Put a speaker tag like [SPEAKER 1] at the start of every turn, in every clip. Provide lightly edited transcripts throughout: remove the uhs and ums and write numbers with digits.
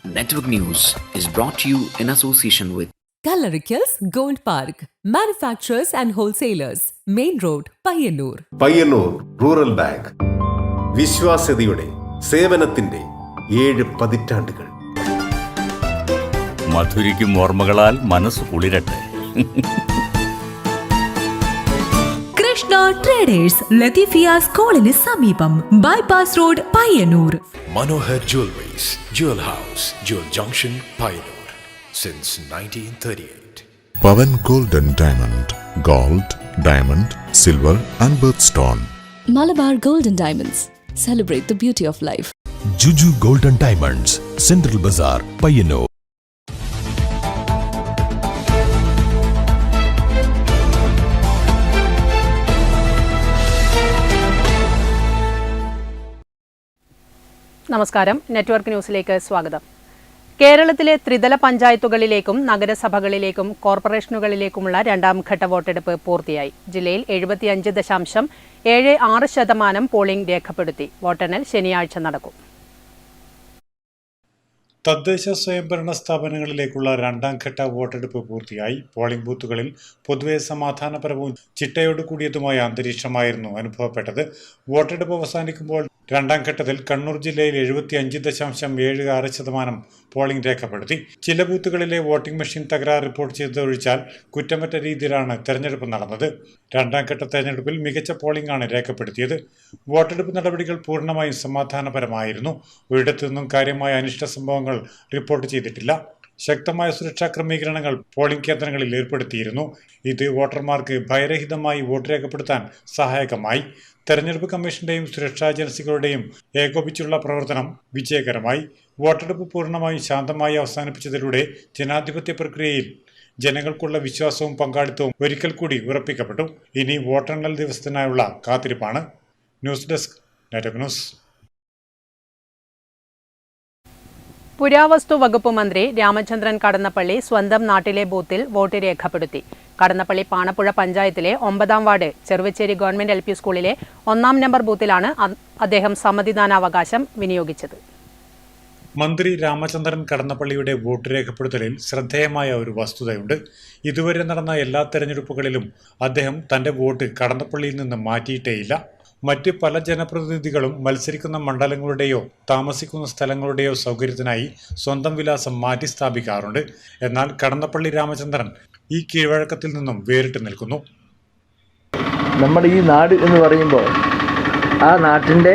[SPEAKER 1] Network News is brought to you in association with
[SPEAKER 2] Coloricals Gold Park, manufacturers and wholesalers, Main Road, Payyannur.
[SPEAKER 3] Payyannur rural bank വിശ്വാസ്യതയുടെ സേവനത്തിന്റെ 7 പതിറ്റാണ്ടുകൾ.
[SPEAKER 4] മധുരിക്കും ഓർമ്മകളാൽ മനസ്സ് കുളിരട്ടെ.
[SPEAKER 5] Krishna traders Latheefiya സ്കൂളിന് സമീപം bypass road Payyanur.
[SPEAKER 6] Manohar Jewelries, Jewel House, Jewel Junction, Payyanur, since 1938.
[SPEAKER 7] Pavan Gold and Diamond, Gold, Diamond, Silver and Birthstone.
[SPEAKER 8] Malabar Gold and Diamonds, celebrate the beauty of life.
[SPEAKER 9] Juju Gold and Diamonds, Central Bazaar, Payyannur.
[SPEAKER 10] നമസ്കാരം, network ന്യൂസിലേക്ക് സ്വാഗതം. കേരളത്തിലെ ത്രിതല പഞ്ചായത്തുകളിലേക്കും നഗരസഭകളിലേക്കും കോർപ്പറേഷനുകളിലേക്കുമുള്ള രണ്ടാം ഘട്ട വോട്ടെടുപ്പ് പൂർത്തിയായി. ജില്ലയിൽ 75.76% പോളിംഗ് രേഖപ്പെടുത്തി. വോട്ടെണ്ണൽ ശനിയാഴ്ച നടക്കും.
[SPEAKER 11] തദ്ദേശ സ്വയംഭരണ സ്ഥാപനങ്ങളിലേക്കുള്ള രണ്ടാം ഘട്ട വോട്ടെടുപ്പ് പൂർത്തിയായി. പോളിംഗ് ബൂത്തുകളിൽ പൊതുവെ സമാധാനപരവും ചിട്ടയോട് കൂടിയതുമായ അന്തരീക്ഷമായിരുന്നു അനുഭവപ്പെട്ടത്. വോട്ടെടുപ്പ് അവസാനിക്കുമ്പോൾ രണ്ടാം ഘട്ടത്തിൽ കണ്ണൂർ ജില്ലയിൽ 75.76% പോളിംഗ് രേഖപ്പെടുത്തി. ചില ബൂത്തുകളിലെ വോട്ടിംഗ് മെഷീൻ തകരാർ റിപ്പോർട്ട് ചെയ്തൊഴിച്ചാൽ കുറ്റമറ്റ രീതിയിലാണ് തെരഞ്ഞെടുപ്പ് നടന്നത്. രണ്ടാം ഘട്ട തെരഞ്ഞെടുപ്പിൽ മികച്ച പോളിംഗ് ആണ് രേഖപ്പെടുത്തിയത്. വോട്ടെടുപ്പ് നടപടികൾ പൂർണ്ണമായും സമാധാനപരമായിരുന്നു. ഒരിടത്തു നിന്നും കാര്യമായ അനിഷ്ട സംഭവങ്ങൾ റിപ്പോർട്ട് ചെയ്തിട്ടില്ല. ശക്തമായ സുരക്ഷാ ക്രമീകരണങ്ങൾ പോളിംഗ് കേന്ദ്രങ്ങളിൽ ഏർപ്പെടുത്തിയിരുന്നു. ഇത് വോട്ടർമാർക്ക് ഭയരഹിതമായി വോട്ട് രേഖപ്പെടുത്താൻ സഹായകമായി. തെരഞ്ഞെടുപ്പ് കമ്മീഷന്റെയും സുരക്ഷാ ഏജൻസികളുടെയും ഏകോപിച്ചുള്ള പ്രവർത്തനം വിജയകരമായി. വോട്ടെടുപ്പ് പൂർണ്ണമായും ശാന്തമായി അവസാനിപ്പിച്ചതിലൂടെ ജനാധിപത്യ പ്രക്രിയയിൽ ജനങ്ങൾക്കുള്ള വിശ്വാസവും പങ്കാളിത്തവും ഒരിക്കൽ കൂടി ഉറപ്പിക്കപ്പെട്ടു. ഇനി വോട്ടെണ്ണൽ ദിവസത്തിനായുള്ള കാത്തിരിപ്പാണ്. News desk, network news.
[SPEAKER 10] പുരാവസ്തു വകുപ്പ് മന്ത്രി രാമചന്ദ്രൻ കടന്നപ്പള്ളി സ്വന്തം നാട്ടിലെ ബൂത്തിൽ വോട്ട് രേഖപ്പെടുത്തി. കടന്നപ്പള്ളി പാണപ്പുഴ പഞ്ചായത്തിലെ 9ാം വാർഡ് ചെറുവച്ചേരി ഗവൺമെന്റ് LP സ്കൂളിലെ 1ാം നമ്പർ ബൂത്തിലാണ് അദ്ദേഹം സമ്മതിദാനാവകാശം വിനിയോഗിച്ചത്.
[SPEAKER 11] മന്ത്രി രാമചന്ദ്രൻ കടന്നപ്പള്ളിയുടെ വോട്ട് രേഖപ്പെടുത്തലിൽ ശ്രദ്ധേയമായ ഒരു വസ്തുതയുണ്ട്. ഇതുവരെ നടന്ന എല്ലാ തെരഞ്ഞെടുപ്പുകളിലും അദ്ദേഹം തന്റെ വോട്ട് കടന്നപ്പള്ളിയിൽ നിന്ന് മാറ്റിയിട്ടേയില്ല. മറ്റ് പല ജനപ്രതിനിധികളും മത്സരിക്കുന്ന മണ്ഡലങ്ങളുടെയോ താമസിക്കുന്ന സ്ഥലങ്ങളുടെയോ സൗകര്യത്തിനായി സ്വന്തം വിലാസം മാറ്റി സ്ഥാപിക്കാറുണ്ട്. എന്നാൽ കടന്നപ്പള്ളി രാമചന്ദ്രൻ ഈ കീഴ്വഴക്കത്തിൽ നിന്നും വേറിട്ട് നിൽക്കുന്നു.
[SPEAKER 12] നമ്മുടെ ഈ നാട് എന്ന് പറയുമ്പോൾ ആ നാട്ടിൻ്റെ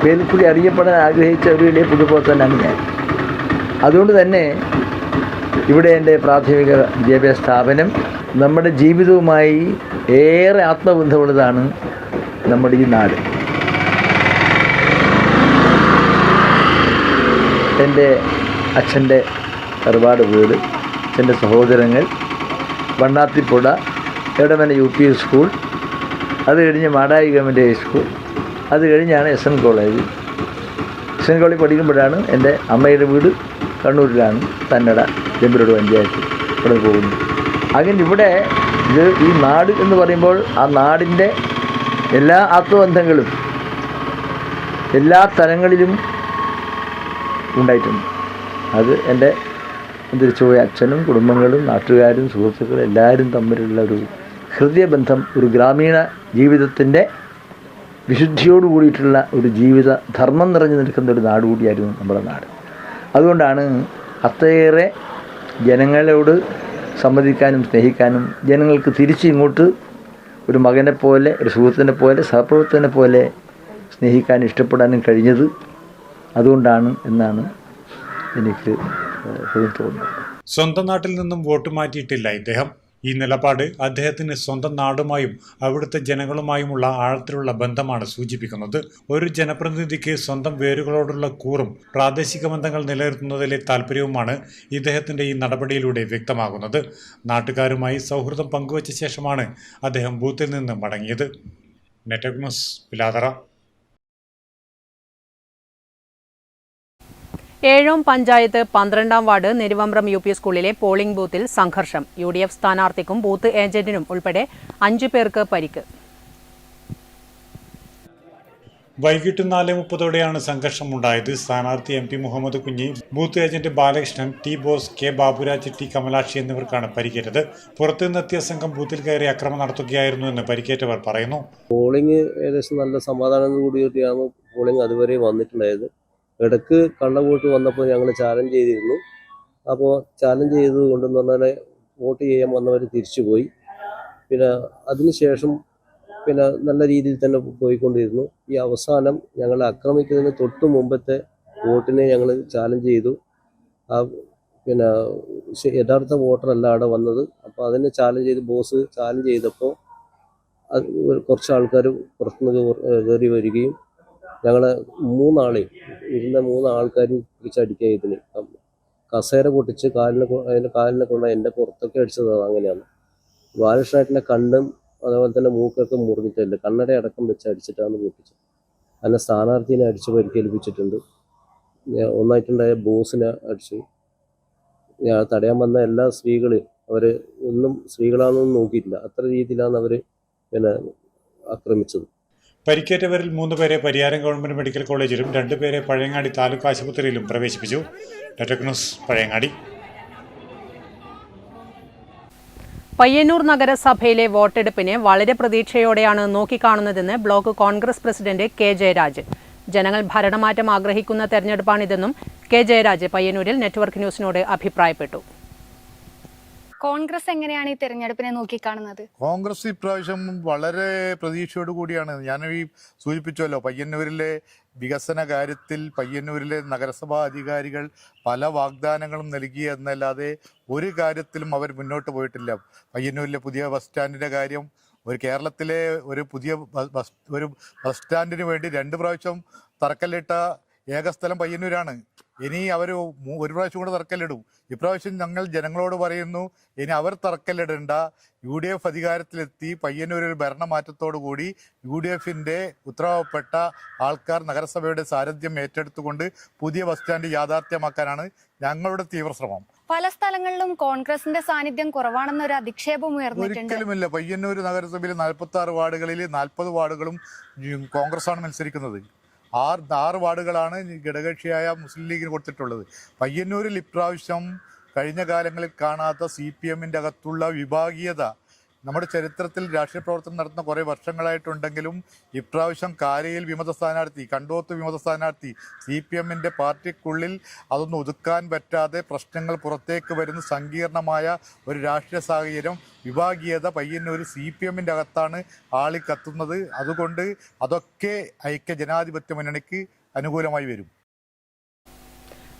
[SPEAKER 12] പേരിൽ കൂടി അറിയപ്പെടാൻ ആഗ്രഹിച്ച ഒരു വലിയ പുതുപ്രവർത്തനാണ് ഞാൻ. അതുകൊണ്ട് തന്നെ ഇവിടെ എൻ്റെ പ്രാഥമിക വിദ്യാഭ്യാസ സ്ഥാപനം നമ്മുടെ ജീവിതവുമായി ഏറെ ആത്മബന്ധമുള്ളതാണ്. നമ്മുടെ ഈ നാട് എൻ്റെ അച്ഛൻ്റെ തറവാട് വീട്, അച്ഛൻ്റെ സഹോദരങ്ങൾ, വണ്ണാത്തിപ്പുഴ, എടമന UP സ്കൂൾ, അത് കഴിഞ്ഞ് മാടായി ഗവൺമെൻറ് ഹൈസ്കൂൾ, അത് കഴിഞ്ഞാണ് SN കോളേജ്. SN കോളേജ് പഠിക്കുമ്പോഴാണ് എൻ്റെ അമ്മയുടെ വീട് കണ്ണൂരിലാണ്, തന്നട ചെമ്പരോട് പഞ്ചായത്ത്. ഇവിടെ പോകുന്നു. അങ്ങനെ ഇവിടെ ഈ നാട് എന്ന് പറയുമ്പോൾ ആ നാടിൻ്റെ എല്ലാ ആത്മബന്ധങ്ങളും എല്ലാ തലങ്ങളിലും ഉണ്ടായിട്ടുണ്ട്. അത് എൻ്റെ തിരിച്ചുപോയ അച്ഛനും കുടുംബങ്ങളും നാട്ടുകാരും സുഹൃത്തുക്കളും എല്ലാവരും തമ്മിലുള്ള ഒരു ഹൃദയബന്ധം, ഒരു ഗ്രാമീണ ജീവിതത്തിൻ്റെ വിശുദ്ധിയോട് കൂടിയിട്ടുള്ള ഒരു ജീവിത ധർമ്മം നിറഞ്ഞു നിൽക്കുന്ന ഒരു നാട് കൂടിയായിരുന്നു നമ്മുടെ നാട്. അതുകൊണ്ടാണ് അത്രയേറെ ജനങ്ങളോട് സംവദിക്കാനും സ്നേഹിക്കാനും ജനങ്ങൾക്ക് തിരിച്ച് ഇങ്ങോട്ട് ഒരു മകനെ പോലെ, ഒരു സുഹൃത്തിനെ പോലെ, സഹപ്രവർത്തകനെ പോലെ സ്നേഹിക്കാനും ഇഷ്ടപ്പെടാനും കഴിഞ്ഞത്. അതുകൊണ്ടാണ് എന്നാണ് എനിക്ക് തോന്നുന്നത്.
[SPEAKER 11] സ്വന്തം നാട്ടിൽ നിന്നും വോട്ട് മാറ്റിയിട്ടില്ല ഇദ്ദേഹം. ഈ നിലപാട് അദ്ദേഹത്തിന് സ്വന്തം നാടുമായും അവിടുത്തെ ജനങ്ങളുമായുമുള്ള ആഴത്തിലുള്ള ബന്ധമാണ് സൂചിപ്പിക്കുന്നത്. ഒരു ജനപ്രതിനിധിക്ക് സ്വന്തം വേരുകളോടുള്ള കൂറും പ്രാദേശിക ബന്ധങ്ങൾ നിലനിർത്തുന്നതിലെ താല്പര്യവുമാണ് ഇദ്ദേഹത്തിൻ്റെ ഈ നടപടിയിലൂടെ വ്യക്തമാകുന്നത്. നാട്ടുകാരുമായി സൗഹൃദം പങ്കുവച്ച ശേഷമാണ് അദ്ദേഹം ബൂത്തിൽ നിന്ന് മടങ്ങിയത്. Network news, Pilathara.
[SPEAKER 10] ഏഴോം പഞ്ചായത്ത് 12ാം വാർഡ് നെരുവമ്പ്രം UP സ്കൂളിലെ പോളിംഗ് ബൂത്തിൽ സംഘർഷം. UDF സ്ഥാനാർത്ഥിക്കും ബൂത്ത് ഏജന്റിനും ഉൾപ്പെടെ 5 പേർക്ക് പരിക്ക്.
[SPEAKER 11] വൈകിട്ട് 4:30 സംഘർഷമുണ്ടായത്. സ്ഥാനാർത്ഥി MP Muhammad Kunhi, booth agent Balakrishnan, T boss, K Baburaj, T Kamalakshi എന്നിവർക്കാണ് പരിക്കേറ്റത്. പുറത്തുനിന്നെത്തിയ സംഘം ബൂത്തിൽ കയറി അക്രമം നടത്തുകയായിരുന്നു എന്ന് പരിക്കേറ്റവർ പറയുന്നു.
[SPEAKER 13] പോളിംഗ് ഏകദേശം നല്ല സമാധാനം കൂടിയാണ് പോളിംഗ് അതുവരെ വന്നിട്ടുണ്ടായത്. ഇടയ്ക്ക് കള്ളവോട്ട് വന്നപ്പോൾ ഞങ്ങൾ ചാലഞ്ച് ചെയ്തിരുന്നു. അപ്പോൾ ചാലഞ്ച് ചെയ്തത് കൊണ്ടെന്ന് പറഞ്ഞാൽ വോട്ട് ചെയ്യാൻ വന്നവർ തിരിച്ചുപോയി. പിന്നെ അതിനുശേഷം നല്ല രീതിയിൽ തന്നെ പോയിക്കൊണ്ടിരുന്നു. ഈ അവസാനം ഞങ്ങളെ ആക്രമിക്കുന്നതിന് തൊട്ട് മുമ്പത്തെ വോട്ടിനെ ഞങ്ങൾ ചാലഞ്ച് ചെയ്തു. യഥാർത്ഥ വോട്ടറല്ല അവിടെ വന്നത്. അപ്പോൾ അതിനെ ചാലഞ്ച് ചെയ്ത് ബോസ് ചാലഞ്ച് ചെയ്തപ്പോൾ കുറച്ച് ആൾക്കാർ പുറത്തുനിന്ന് കയറി വരികയും ഞങ്ങളെ ഇരുന്ന 3 ആൾക്കാരും പിടിച്ചടിക്കുക. ഇതിന് കസേര പൊട്ടിച്ച് കാലിനെ കൊണ്ട് എൻ്റെ പുറത്തൊക്കെ അടിച്ചതാണ്. അങ്ങനെയാണ് ബാലകൃഷ്ണേട്ടൻ്റെ കണ്ണും അതേപോലെ തന്നെ മൂക്കൊക്കെ മുറിഞ്ഞിട്ടുണ്ട്. കണ്ണട അടക്കം വെച്ച് അടിച്ചിട്ടാണ് പൊട്ടിച്ചത്. അതിനെ സ്ഥാനാർത്ഥിനെ അടിച്ച് പരിക്കേൽപ്പിച്ചിട്ടുണ്ട്. ഒന്നായിട്ടുണ്ടായ ബോസിനെ അടിച്ചു. തടയാൻ വന്ന എല്ലാ സ്ത്രീകളെയും അവർ ഒന്നും സ്ത്രീകളാണെന്നൊന്നും നോക്കിയിട്ടില്ല. അത്ര രീതിയിലാണ് അവർ ആക്രമിച്ചത്.
[SPEAKER 11] പരിക്കേറ്റവരിൽ 3 പേരെ പരിയാരം ഗവൺമെന്റ് മെഡിക്കൽ കോളേജിലും 2 പേരെ പഴയങ്ങാടി താലൂക്ക് ആശുപത്രിയിലും പ്രവേശിപ്പിച്ചു. Network news, Pazhayangadi.
[SPEAKER 10] പയ്യന്നൂർ നഗരസഭയിലെ വോട്ടെടുപ്പിനെ വളരെ പ്രതീക്ഷയോടെയാണ് നോക്കിക്കാണുന്നതെന്ന് block congress president K Jayaraj. ജനങ്ങൾ ഭരണമാറ്റം ആഗ്രഹിക്കുന്ന തെരഞ്ഞെടുപ്പാണിതെന്നും കെ ജയരാജ് പയ്യന്നൂരിൽ നെറ്റ്വർക്ക് ന്യൂസിനോട് അഭിപ്രായപ്പെട്ടു.
[SPEAKER 14] കോൺഗ്രസ് എങ്ങനെയാണ് ഈ തെരഞ്ഞെടുപ്പിനെ നോക്കിക്കാണുന്നത്?
[SPEAKER 15] കോൺഗ്രസ് ഇപ്രാവശ്യം വളരെ പ്രതീക്ഷയോട് കൂടിയാണ്. ഞാൻ ഈ സൂചിപ്പിച്ചല്ലോ, പയ്യന്നൂരിലെ വികസന കാര്യത്തിൽ പയ്യന്നൂരിലെ നഗരസഭാ അധികാരികൾ പല വാഗ്ദാനങ്ങളും നൽകി എന്നല്ലാതെ ഒരു കാര്യത്തിലും അവർ മുന്നോട്ട് പോയിട്ടില്ല. പയ്യന്നൂരിലെ പുതിയ ബസ് സ്റ്റാൻഡിൻ്റെ കാര്യം, കേരളത്തിലെ ഒരു പുതിയ ബസ് സ്റ്റാൻഡിന് വേണ്ടി 2 പ്രാവശ്യം തറക്കല്ലിട്ട ഏക സ്ഥലം പയ്യന്നൂരാണ്. ഇനി അവർ 1 പ്രാവശ്യം കൂടെ തറക്കല്ലിടും. ഇപ്രാവശ്യം ഞങ്ങൾ ജനങ്ങളോട് പറയുന്നു, ഇനി അവർ തറക്കല്ലിടേണ്ട. UDF അധികാരത്തിലെത്തി പയ്യന്നൂരിൽ ഭരണമാറ്റത്തോടു കൂടി UDFന്റെ ഉത്തരവാദപ്പെട്ട ആൾക്കാർ നഗരസഭയുടെ സാരഥ്യം ഏറ്റെടുത്തുകൊണ്ട് പുതിയ ബസ് സ്റ്റാൻഡ് യാഥാർത്ഥ്യമാക്കാനാണ് ഞങ്ങളുടെ തീവ്ര ശ്രമം.
[SPEAKER 14] പല സ്ഥലങ്ങളിലും കോൺഗ്രസിന്റെ സാന്നിധ്യം കുറവാണെന്നൊരു അധിക്ഷേപം ഉയർന്നിട്ടുണ്ട്.
[SPEAKER 15] ഒരിക്കലുമില്ല. പയ്യന്നൂർ നഗരസഭയിൽ 46 വാർഡുകളിൽ 40 വാർഡുകളും കോൺഗ്രസാണ് മത്സരിക്കുന്നത്. 6 വാർഡുകളാണ് ഘടകകക്ഷിയായ മുസ്ലിം ലീഗിന് കൊടുത്തിട്ടുള്ളത്. പയ്യന്നൂരിൽ ഇപ്രാവശ്യം കഴിഞ്ഞ കാലങ്ങളിൽ കാണാത്ത CPMന്റെ അകത്തുള്ള വിഭാഗീയത നമ്മുടെ ചരിത്രത്തിൽ രാഷ്ട്രീയ പ്രവർത്തനം നടത്തുന്ന കുറേ വർഷങ്ങളായിട്ടുണ്ടെങ്കിലും ഇപ്രാവശ്യം കാരയിൽ വിമത സ്ഥാനാർത്ഥി, കണ്ടോത്ത് വിമത സ്ഥാനാർത്ഥി, CPMന്റെ പാർട്ടിക്കുള്ളിൽ അതൊന്നും ഒതുക്കാൻ പറ്റാതെ പ്രശ്നങ്ങൾ പുറത്തേക്ക് വരുന്ന സങ്കീർണമായ ഒരു രാഷ്ട്രീയ സാഹചര്യം, വിഭാഗീയത പയ്യന്നൂർ CPMന്റെ അകത്താണ് ആളിക്കത്തുന്നത്. അതുകൊണ്ട് അതൊക്കെ ഐക്യ ജനാധിപത്യ മുന്നണിക്ക് അനുകൂലമായി വരും.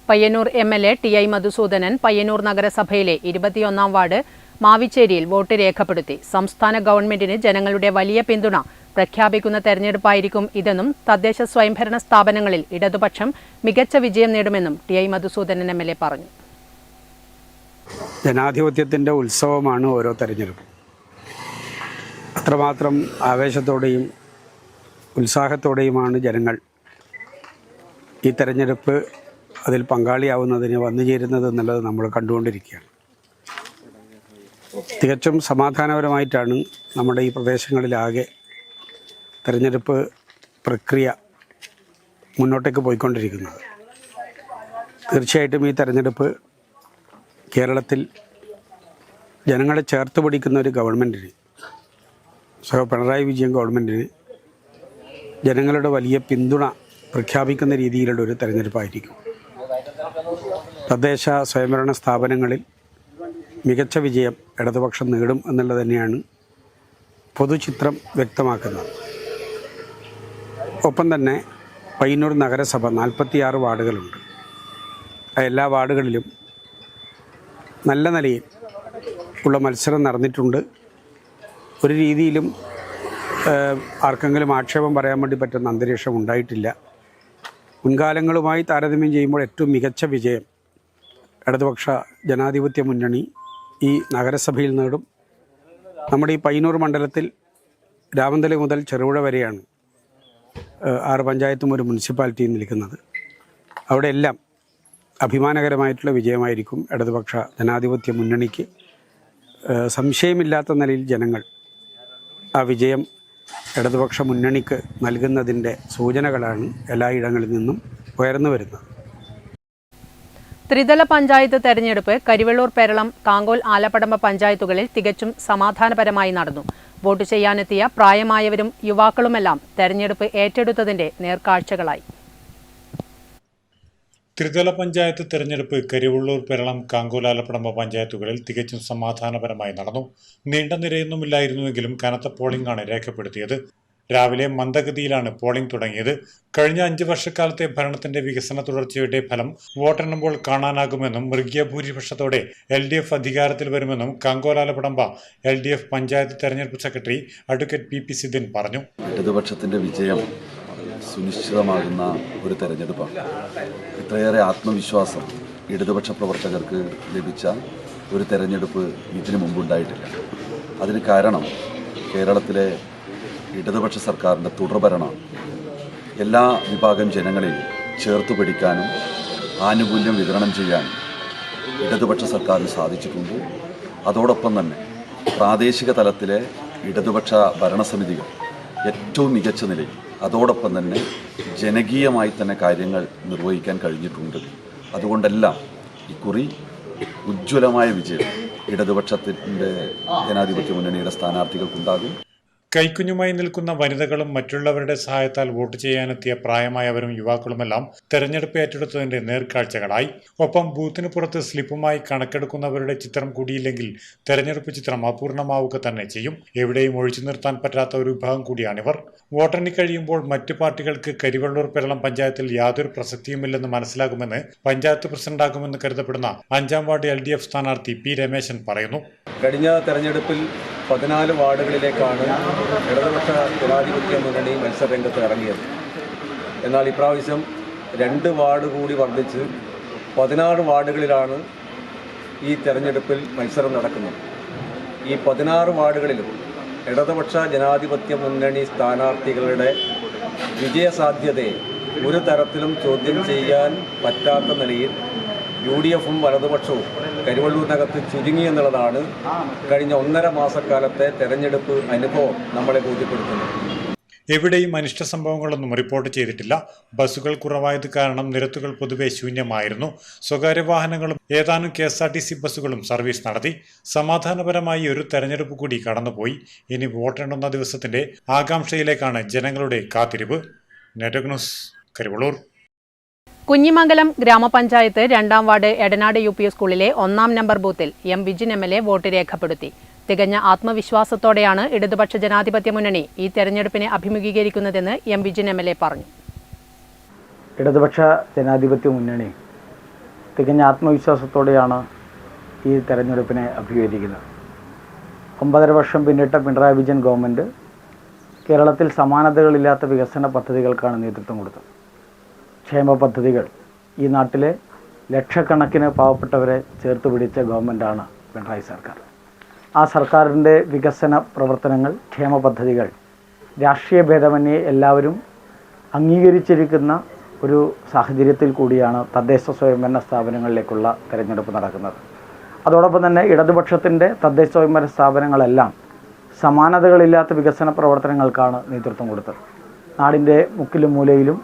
[SPEAKER 10] പയ്യന്നൂർ MLA TI മധുസൂദനൻ പയ്യന്നൂർ നഗരസഭയിലെ 21-ാം വാർഡ് മാവിച്ചേരിയിൽ വോട്ട് രേഖപ്പെടുത്തി. സംസ്ഥാന ഗവൺമെന്റിന് ജനങ്ങളുടെ വലിയ പിന്തുണ പ്രഖ്യാപിക്കുന്ന തെരഞ്ഞെടുപ്പായിരിക്കും ഇതെന്നും തദ്ദേശ സ്വയംഭരണ സ്ഥാപനങ്ങളിൽ ഇടതുപക്ഷം മികച്ച വിജയം നേടുമെന്നും TI മധുസൂദനൻ MLA പറഞ്ഞു.
[SPEAKER 16] ജനാധിപത്യത്തിൻ്റെ ഉത്സവമാണ് ഓരോ തെരഞ്ഞെടുപ്പും. അത്രമാത്രം ആവേശത്തോടെയും ഉത്സാഹത്തോടെയുമാണ് ജനങ്ങൾ ഈ തെരഞ്ഞെടുപ്പ് അതിൽ പങ്കാളിയാവുന്നതിന് വന്നു ചേരുന്നത് എന്നുള്ളത് നമ്മൾ കണ്ടുകൊണ്ടിരിക്കുകയാണ്. തികച്ചും സമാധാനപരമായിട്ടാണ് നമ്മുടെ ഈ പ്രദേശങ്ങളിലാകെ തെരഞ്ഞെടുപ്പ് പ്രക്രിയ മുന്നോട്ടേക്ക് പോയിക്കൊണ്ടിരിക്കുന്നത്. തീർച്ചയായിട്ടും ഈ തെരഞ്ഞെടുപ്പ് കേരളത്തിൽ ജനങ്ങളെ ചേർത്ത് പിടിക്കുന്ന ഒരു ഗവൺമെൻറ്റിന്, പിണറായി വിജയൻ ഗവൺമെൻറ്റിന് ജനങ്ങളുടെ വലിയ പിന്തുണ പ്രഖ്യാപിക്കുന്ന രീതിയിലുള്ള ഒരു തെരഞ്ഞെടുപ്പായിരിക്കും. തദ്ദേശ സ്വയംഭരണ സ്ഥാപനങ്ങളിൽ മികച്ച വിജയം ഇടതുപക്ഷം നേടും എന്നുള്ളത് തന്നെയാണ് പൊതുചിത്രം വ്യക്തമാക്കുന്നത്. ഒപ്പം തന്നെ പയ്യന്നൂർ നഗരസഭ 46 വാർഡുകളുണ്ട്. എല്ലാ വാർഡുകളിലും നല്ല നിലയിൽ ഉള്ള മത്സരം നടന്നിട്ടുണ്ട്. ഒരു രീതിയിലും ആർക്കെങ്കിലും ആക്ഷേപം പറയാൻ വേണ്ടി പറ്റുന്ന അന്തരീക്ഷം ഉണ്ടായിട്ടില്ല. മുൻകാലങ്ങളുമായി താരതമ്യം ചെയ്യുമ്പോൾ ഏറ്റവും മികച്ച വിജയം ഇടതുപക്ഷ ജനാധിപത്യ മുന്നണി ഈ നഗരസഭയിൽ നേടും. നമ്മുടെ ഈ പയ്യന്നൂർ മണ്ഡലത്തിൽ രാമന്തളി മുതൽ ചെറുപുഴ വരെയാണ് 6 പഞ്ചായത്തും ഒരു മുനിസിപ്പാലിറ്റിയും നിൽക്കുന്നത്. അവിടെയെല്ലാം അഭിമാനകരമായിട്ടുള്ള വിജയമായിരിക്കും ഇടതുപക്ഷ ജനാധിപത്യ മുന്നണിക്ക്. സംശയമില്ലാത്ത നിലയിൽ ജനങ്ങൾ ആ വിജയം ഇടതുപക്ഷ മുന്നണിക്ക് നൽകുന്നതിൻ്റെ സൂചനകളാണ് എല്ലായിടങ്ങളിൽ നിന്നും ഉയർന്നു വരുന്നത്.
[SPEAKER 10] ത്രിതല പഞ്ചായത്ത് തെരഞ്ഞെടുപ്പ് കരിവെള്ളൂർ, പെരളം, കാങ്കോൽ, ആലപ്പടമ്പ പഞ്ചായത്തുകളിൽ തികച്ചും സമാധാനപരമായി നടന്നു. വോട്ട് ചെയ്യാനെത്തിയ പ്രായമായവരും യുവാക്കളുമെല്ലാം തെരഞ്ഞെടുപ്പ് ഏറ്റെടുത്തതിന്റെ നേർക്കാഴ്ചകളായി.
[SPEAKER 11] ത്രിതല പഞ്ചായത്ത് തെരഞ്ഞെടുപ്പ് കരിവള്ളൂർ, പെരളം, കാങ്കോൽ, ആലപ്പടമ്പ പഞ്ചായത്തുകളിൽ തികച്ചും സമാധാനപരമായി നടന്നു. നീണ്ട നിരയൊന്നുമില്ലായിരുന്നുവെങ്കിലും കനത്ത പോളിംഗാണ് രേഖപ്പെടുത്തിയത്. രാവിലെ മന്ദഗതിയിലാണ് പോളിംഗ് തുടങ്ങിയത്. കഴിഞ്ഞ 5 വർഷക്കാലത്തെ ഭരണത്തിന്റെ വികസന തുടർച്ചയുടെ ഫലം വോട്ടെണ്ണുമ്പോൾ കാണാനാകുമെന്നും മൃഗീയ ഭൂരിപക്ഷത്തോടെ LDF അധികാരത്തിൽ വരുമെന്നും കാങ്കോൽ, ആലപ്പടമ്പ LDF പഞ്ചായത്ത് തെരഞ്ഞെടുപ്പ് സെക്രട്ടറി അഡ്വക്കേറ്റ് PP സിദിൻ പറഞ്ഞു.
[SPEAKER 17] ഇടതുപക്ഷത്തിന്റെ വിജയം സുനിശ്ചിതമാകുന്ന ഒരു തെരഞ്ഞെടുപ്പാണ്. ഇത്രയേറെ ആത്മവിശ്വാസം ഇടതുപക്ഷ പ്രവർത്തകർക്ക് ലഭിച്ച ഒരു തെരഞ്ഞെടുപ്പ് ഇതിനു മുമ്പുണ്ടായിട്ടില്ല. അതിന് കാരണം കേരളത്തിലെ ഇടതുപക്ഷ സർക്കാരിൻ്റെ തുടർഭരണമാണ്. എല്ലാ വിഭാഗം ജനങ്ങളെയും ചേർത്ത് പിടിക്കാനും ആനുകൂല്യം വിതരണം ചെയ്യാനും ഇടതുപക്ഷ സർക്കാരിന് സാധിച്ചിട്ടുണ്ട്. അതോടൊപ്പം തന്നെ പ്രാദേശിക തലത്തിലെ ഇടതുപക്ഷ ഭരണസമിതികൾ ഏറ്റവും മികച്ച നിലയിൽ അതോടൊപ്പം തന്നെ ജനകീയമായി തന്നെ കാര്യങ്ങൾ നിർവഹിക്കാൻ കഴിഞ്ഞിട്ടുണ്ട്. അതുകൊണ്ടെല്ലാം ഇക്കുറി ഉജ്ജ്വലമായ വിജയം ഇടതുപക്ഷത്തിൻ്റെ ജനാധിപത്യ മുന്നണിയുടെ സ്ഥാനാർത്ഥികൾക്കുണ്ടാകും.
[SPEAKER 11] കൈക്കുഞ്ഞുമായി നിൽക്കുന്ന വനിതകളും മറ്റുള്ളവരുടെ സഹായത്താൽ വോട്ട് ചെയ്യാനെത്തിയ പ്രായമായവരും യുവാക്കളുമെല്ലാം തെരഞ്ഞെടുപ്പ് ഏറ്റെടുത്തതിന്റെ നേർക്കാഴ്ചകളായി. ഒപ്പം ബൂത്തിന് പുറത്ത് സ്ലിപ്പുമായി കണക്കെടുക്കുന്നവരുടെ ചിത്രം കൂടിയില്ലെങ്കിൽ തെരഞ്ഞെടുപ്പ് ചിത്രം അപൂർണമാവുക തന്നെ ചെയ്യും. എവിടെയും ഒഴിച്ചു നിർത്താൻ പറ്റാത്ത ഒരു വിഭാഗം കൂടിയാണിവർ. വോട്ടെണ്ണി കഴിയുമ്പോൾ മറ്റു പാർട്ടികൾക്ക് കരിവള്ളൂർ, പെരളം പഞ്ചായത്തിൽ യാതൊരു പ്രസക്തിയുമില്ലെന്ന് മനസ്സിലാകുമെന്ന് പഞ്ചായത്ത് പ്രസിഡന്റാകുമെന്ന് കരുതപ്പെടുന്ന 5ാം വാർഡ് LDF സ്ഥാനാർത്ഥി P രമേശൻ പറയുന്നു.
[SPEAKER 18] കഴിഞ്ഞ തെരഞ്ഞെടുപ്പിൽ 14 വാർഡുകളിലേക്കാണ് ഇടതുപക്ഷ ജനാധിപത്യ മുന്നണി മത്സരരംഗത്ത് ഇറങ്ങിയത്. എന്നാൽ ഇപ്രാവശ്യം 2 വാർഡ് കൂടി വർദ്ധിച്ച് 16 വാർഡുകളിലാണ് ഈ തെരഞ്ഞെടുപ്പിൽ മത്സരം നടക്കുന്നത്. ഈ 16 വാർഡുകളിലും ഇടതുപക്ഷ ജനാധിപത്യ മുന്നണി സ്ഥാനാർത്ഥികളുടെ വിജയസാധ്യതയെ ഒരു തരത്തിലും ചോദ്യം ചെയ്യാൻ പറ്റാത്ത നിലയിൽ UDFും വലതുപക്ഷവും കരിവള്ളൂരിനകത്ത് ചുരുങ്ങി എന്നുള്ളതാണ് കഴിഞ്ഞ 1.5 മാസക്കാലത്തെ തെരഞ്ഞെടുപ്പ് അനുഭവം നമ്മളെ ബോധ്യപ്പെടുത്തുന്നത്.
[SPEAKER 11] എവിടെയും അനിഷ്ട സംഭവങ്ങളൊന്നും റിപ്പോർട്ട് ചെയ്തിട്ടില്ല. ബസ്സുകൾ കുറവായത് കാരണം നിരത്തുകൾ പൊതുവെ ശൂന്യമായിരുന്നു. സ്വകാര്യ വാഹനങ്ങളും ഏതാനും KSRTC ബസ്സുകളും സർവീസ് നടത്തി. സമാധാനപരമായി ഒരു തെരഞ്ഞെടുപ്പ് കൂടി കടന്നുപോയി. ഇനി വോട്ടെണ്ണുന്ന ദിവസത്തിന്റെ ആകാംക്ഷയിലേക്കാണ് ജനങ്ങളുടെ കാത്തിരിപ്പ്. Network news, Karivellur.
[SPEAKER 10] കുഞ്ഞിമംഗലം ഗ്രാമപഞ്ചായത്ത് 2ാം വാർഡ് എടനാട് UP സ്കൂളിലെ 1ാം നമ്പർ ബൂത്തിൽ M വിജിൻ MLA വോട്ട് രേഖപ്പെടുത്തി. തികഞ്ഞ ആത്മവിശ്വാസത്തോടെയാണ് ഇടതുപക്ഷ ജനാധിപത്യ മുന്നണി ഈ തെരഞ്ഞെടുപ്പിനെ അഭിമുഖീകരിക്കുന്നതെന്ന് M വിജിൻ MLA പറഞ്ഞു.
[SPEAKER 19] ഇടതുപക്ഷ ജനാധിപത്യ മുന്നണി തികഞ്ഞ ആത്മവിശ്വാസത്തോടെയാണ് ഈ തെരഞ്ഞെടുപ്പിനെ അഭിമുഖീകരിക്കുന്നത്. 9.5 വർഷം പിന്നിട്ട പിണറായി വിജയൻ ഗവൺമെൻറ് കേരളത്തിൽ സമാനതകളില്ലാത്ത വികസന പദ്ധതികൾക്കാണ് നേതൃത്വം കൊടുത്തത്. ക്ഷേമ പദ്ധതികൾ ഈ നാട്ടിലെ ലക്ഷക്കണക്കിന് പാവപ്പെട്ടവരെ ചേർത്ത് പിടിച്ച ഗവൺമെൻറ്റാണ് പിണറായി സർക്കാർ. ആ സർക്കാരിൻ്റെ വികസന പ്രവർത്തനങ്ങൾ, ക്ഷേമ പദ്ധതികൾ രാഷ്ട്രീയ ഭേദമന്യേ എല്ലാവരും അംഗീകരിച്ചിരിക്കുന്ന ഒരു സാഹചര്യത്തിൽ കൂടിയാണ് തദ്ദേശ സ്വയംഭരണ സ്ഥാപനങ്ങളിലേക്കുള്ള തെരഞ്ഞെടുപ്പ് നടക്കുന്നത്. അതോടൊപ്പം തന്നെ ഇടതുപക്ഷത്തിൻ്റെ തദ്ദേശ സ്വയംഭരണ സ്ഥാപനങ്ങളെല്ലാം സമാനതകളില്ലാത്ത വികസന പ്രവർത്തനങ്ങൾക്കാണ് നേതൃത്വം കൊടുത്തത്. നാടിൻ്റെ മുക്കിലും മൂലയിലും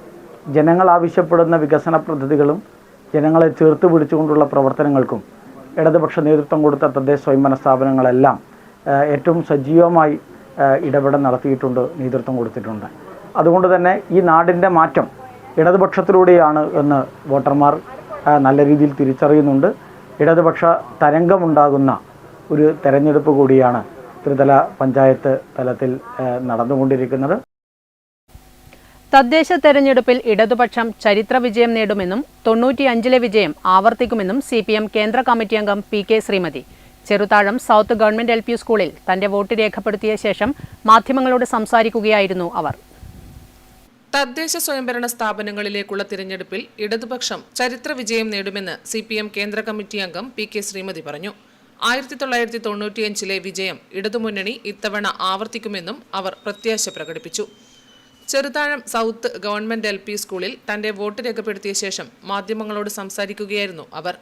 [SPEAKER 19] ജനങ്ങൾ ആവശ്യപ്പെടുന്ന വികസന പദ്ധതികളും ജനങ്ങളെ ചേർത്ത് പിടിച്ചുകൊണ്ടുള്ള പ്രവർത്തനങ്ങൾക്കും ഇടതുപക്ഷ നേതൃത്വം കൊടുത്ത തദ്ദേശ സ്വയംഭരണ സ്ഥാപനങ്ങളെല്ലാം ഏറ്റവും സജീവമായി ഇടപെടൽ നടത്തിയിട്ടുണ്ട്, നേതൃത്വം കൊടുത്തിട്ടുണ്ട്. അതുകൊണ്ട് തന്നെ ഈ നാടിൻ്റെ മാറ്റം ഇടതുപക്ഷത്തിലൂടെയാണ് എന്ന് വോട്ടർമാർ നല്ല രീതിയിൽ തിരിച്ചറിയുന്നുണ്ട്. ഇടതുപക്ഷ തരംഗമുണ്ടാകുന്ന ഒരു തെരഞ്ഞെടുപ്പ് കൂടിയാണ് ത്രിതല പഞ്ചായത്ത് തലത്തിൽ നടന്നുകൊണ്ടിരിക്കുന്നത്.
[SPEAKER 10] തദ്ദേശ തെരഞ്ഞെടുപ്പിൽ ഇടതുപക്ഷം ചരിത്ര വിജയം നേടുമെന്നും 95-ലെ വിജയം ആവർത്തിക്കുമെന്നും CPM കേന്ദ്ര കമ്മിറ്റി അംഗം PK Shrimati. Cheruthazham south government LP സ്കൂളിൽ തന്റെ വോട്ട് രേഖപ്പെടുത്തിയ ശേഷം മാധ്യമങ്ങളോട് സംസാരിക്കുകയായിരുന്നു അവർ.
[SPEAKER 20] തദ്ദേശ സ്വയംഭരണ സ്ഥാപനങ്ങളിലേക്കുള്ള തിരഞ്ഞെടുപ്പിൽ ഇടതുപക്ഷം ചരിത്ര വിജയം നേടുമെന്ന് CPM കേന്ദ്ര കമ്മിറ്റി അംഗം PK ശ്രീമതി പറഞ്ഞു. 1995-ലെ വിജയം ഇടതുമുന്നണി ഇത്തവണ ആവർത്തിക്കുമെന്നും അവർ പ്രത്യാശ പ്രകടിപ്പിച്ചു. ചെറുതാഴം സൗത്ത് ഗവൺമെന്റ് LP സ്കൂളിൽ തന്റെ വോട്ട് രേഖപ്പെടുത്തിയ ശേഷം മാധ്യമങ്ങളോട് സംസാരിക്കുകയായിരുന്നു അവർ.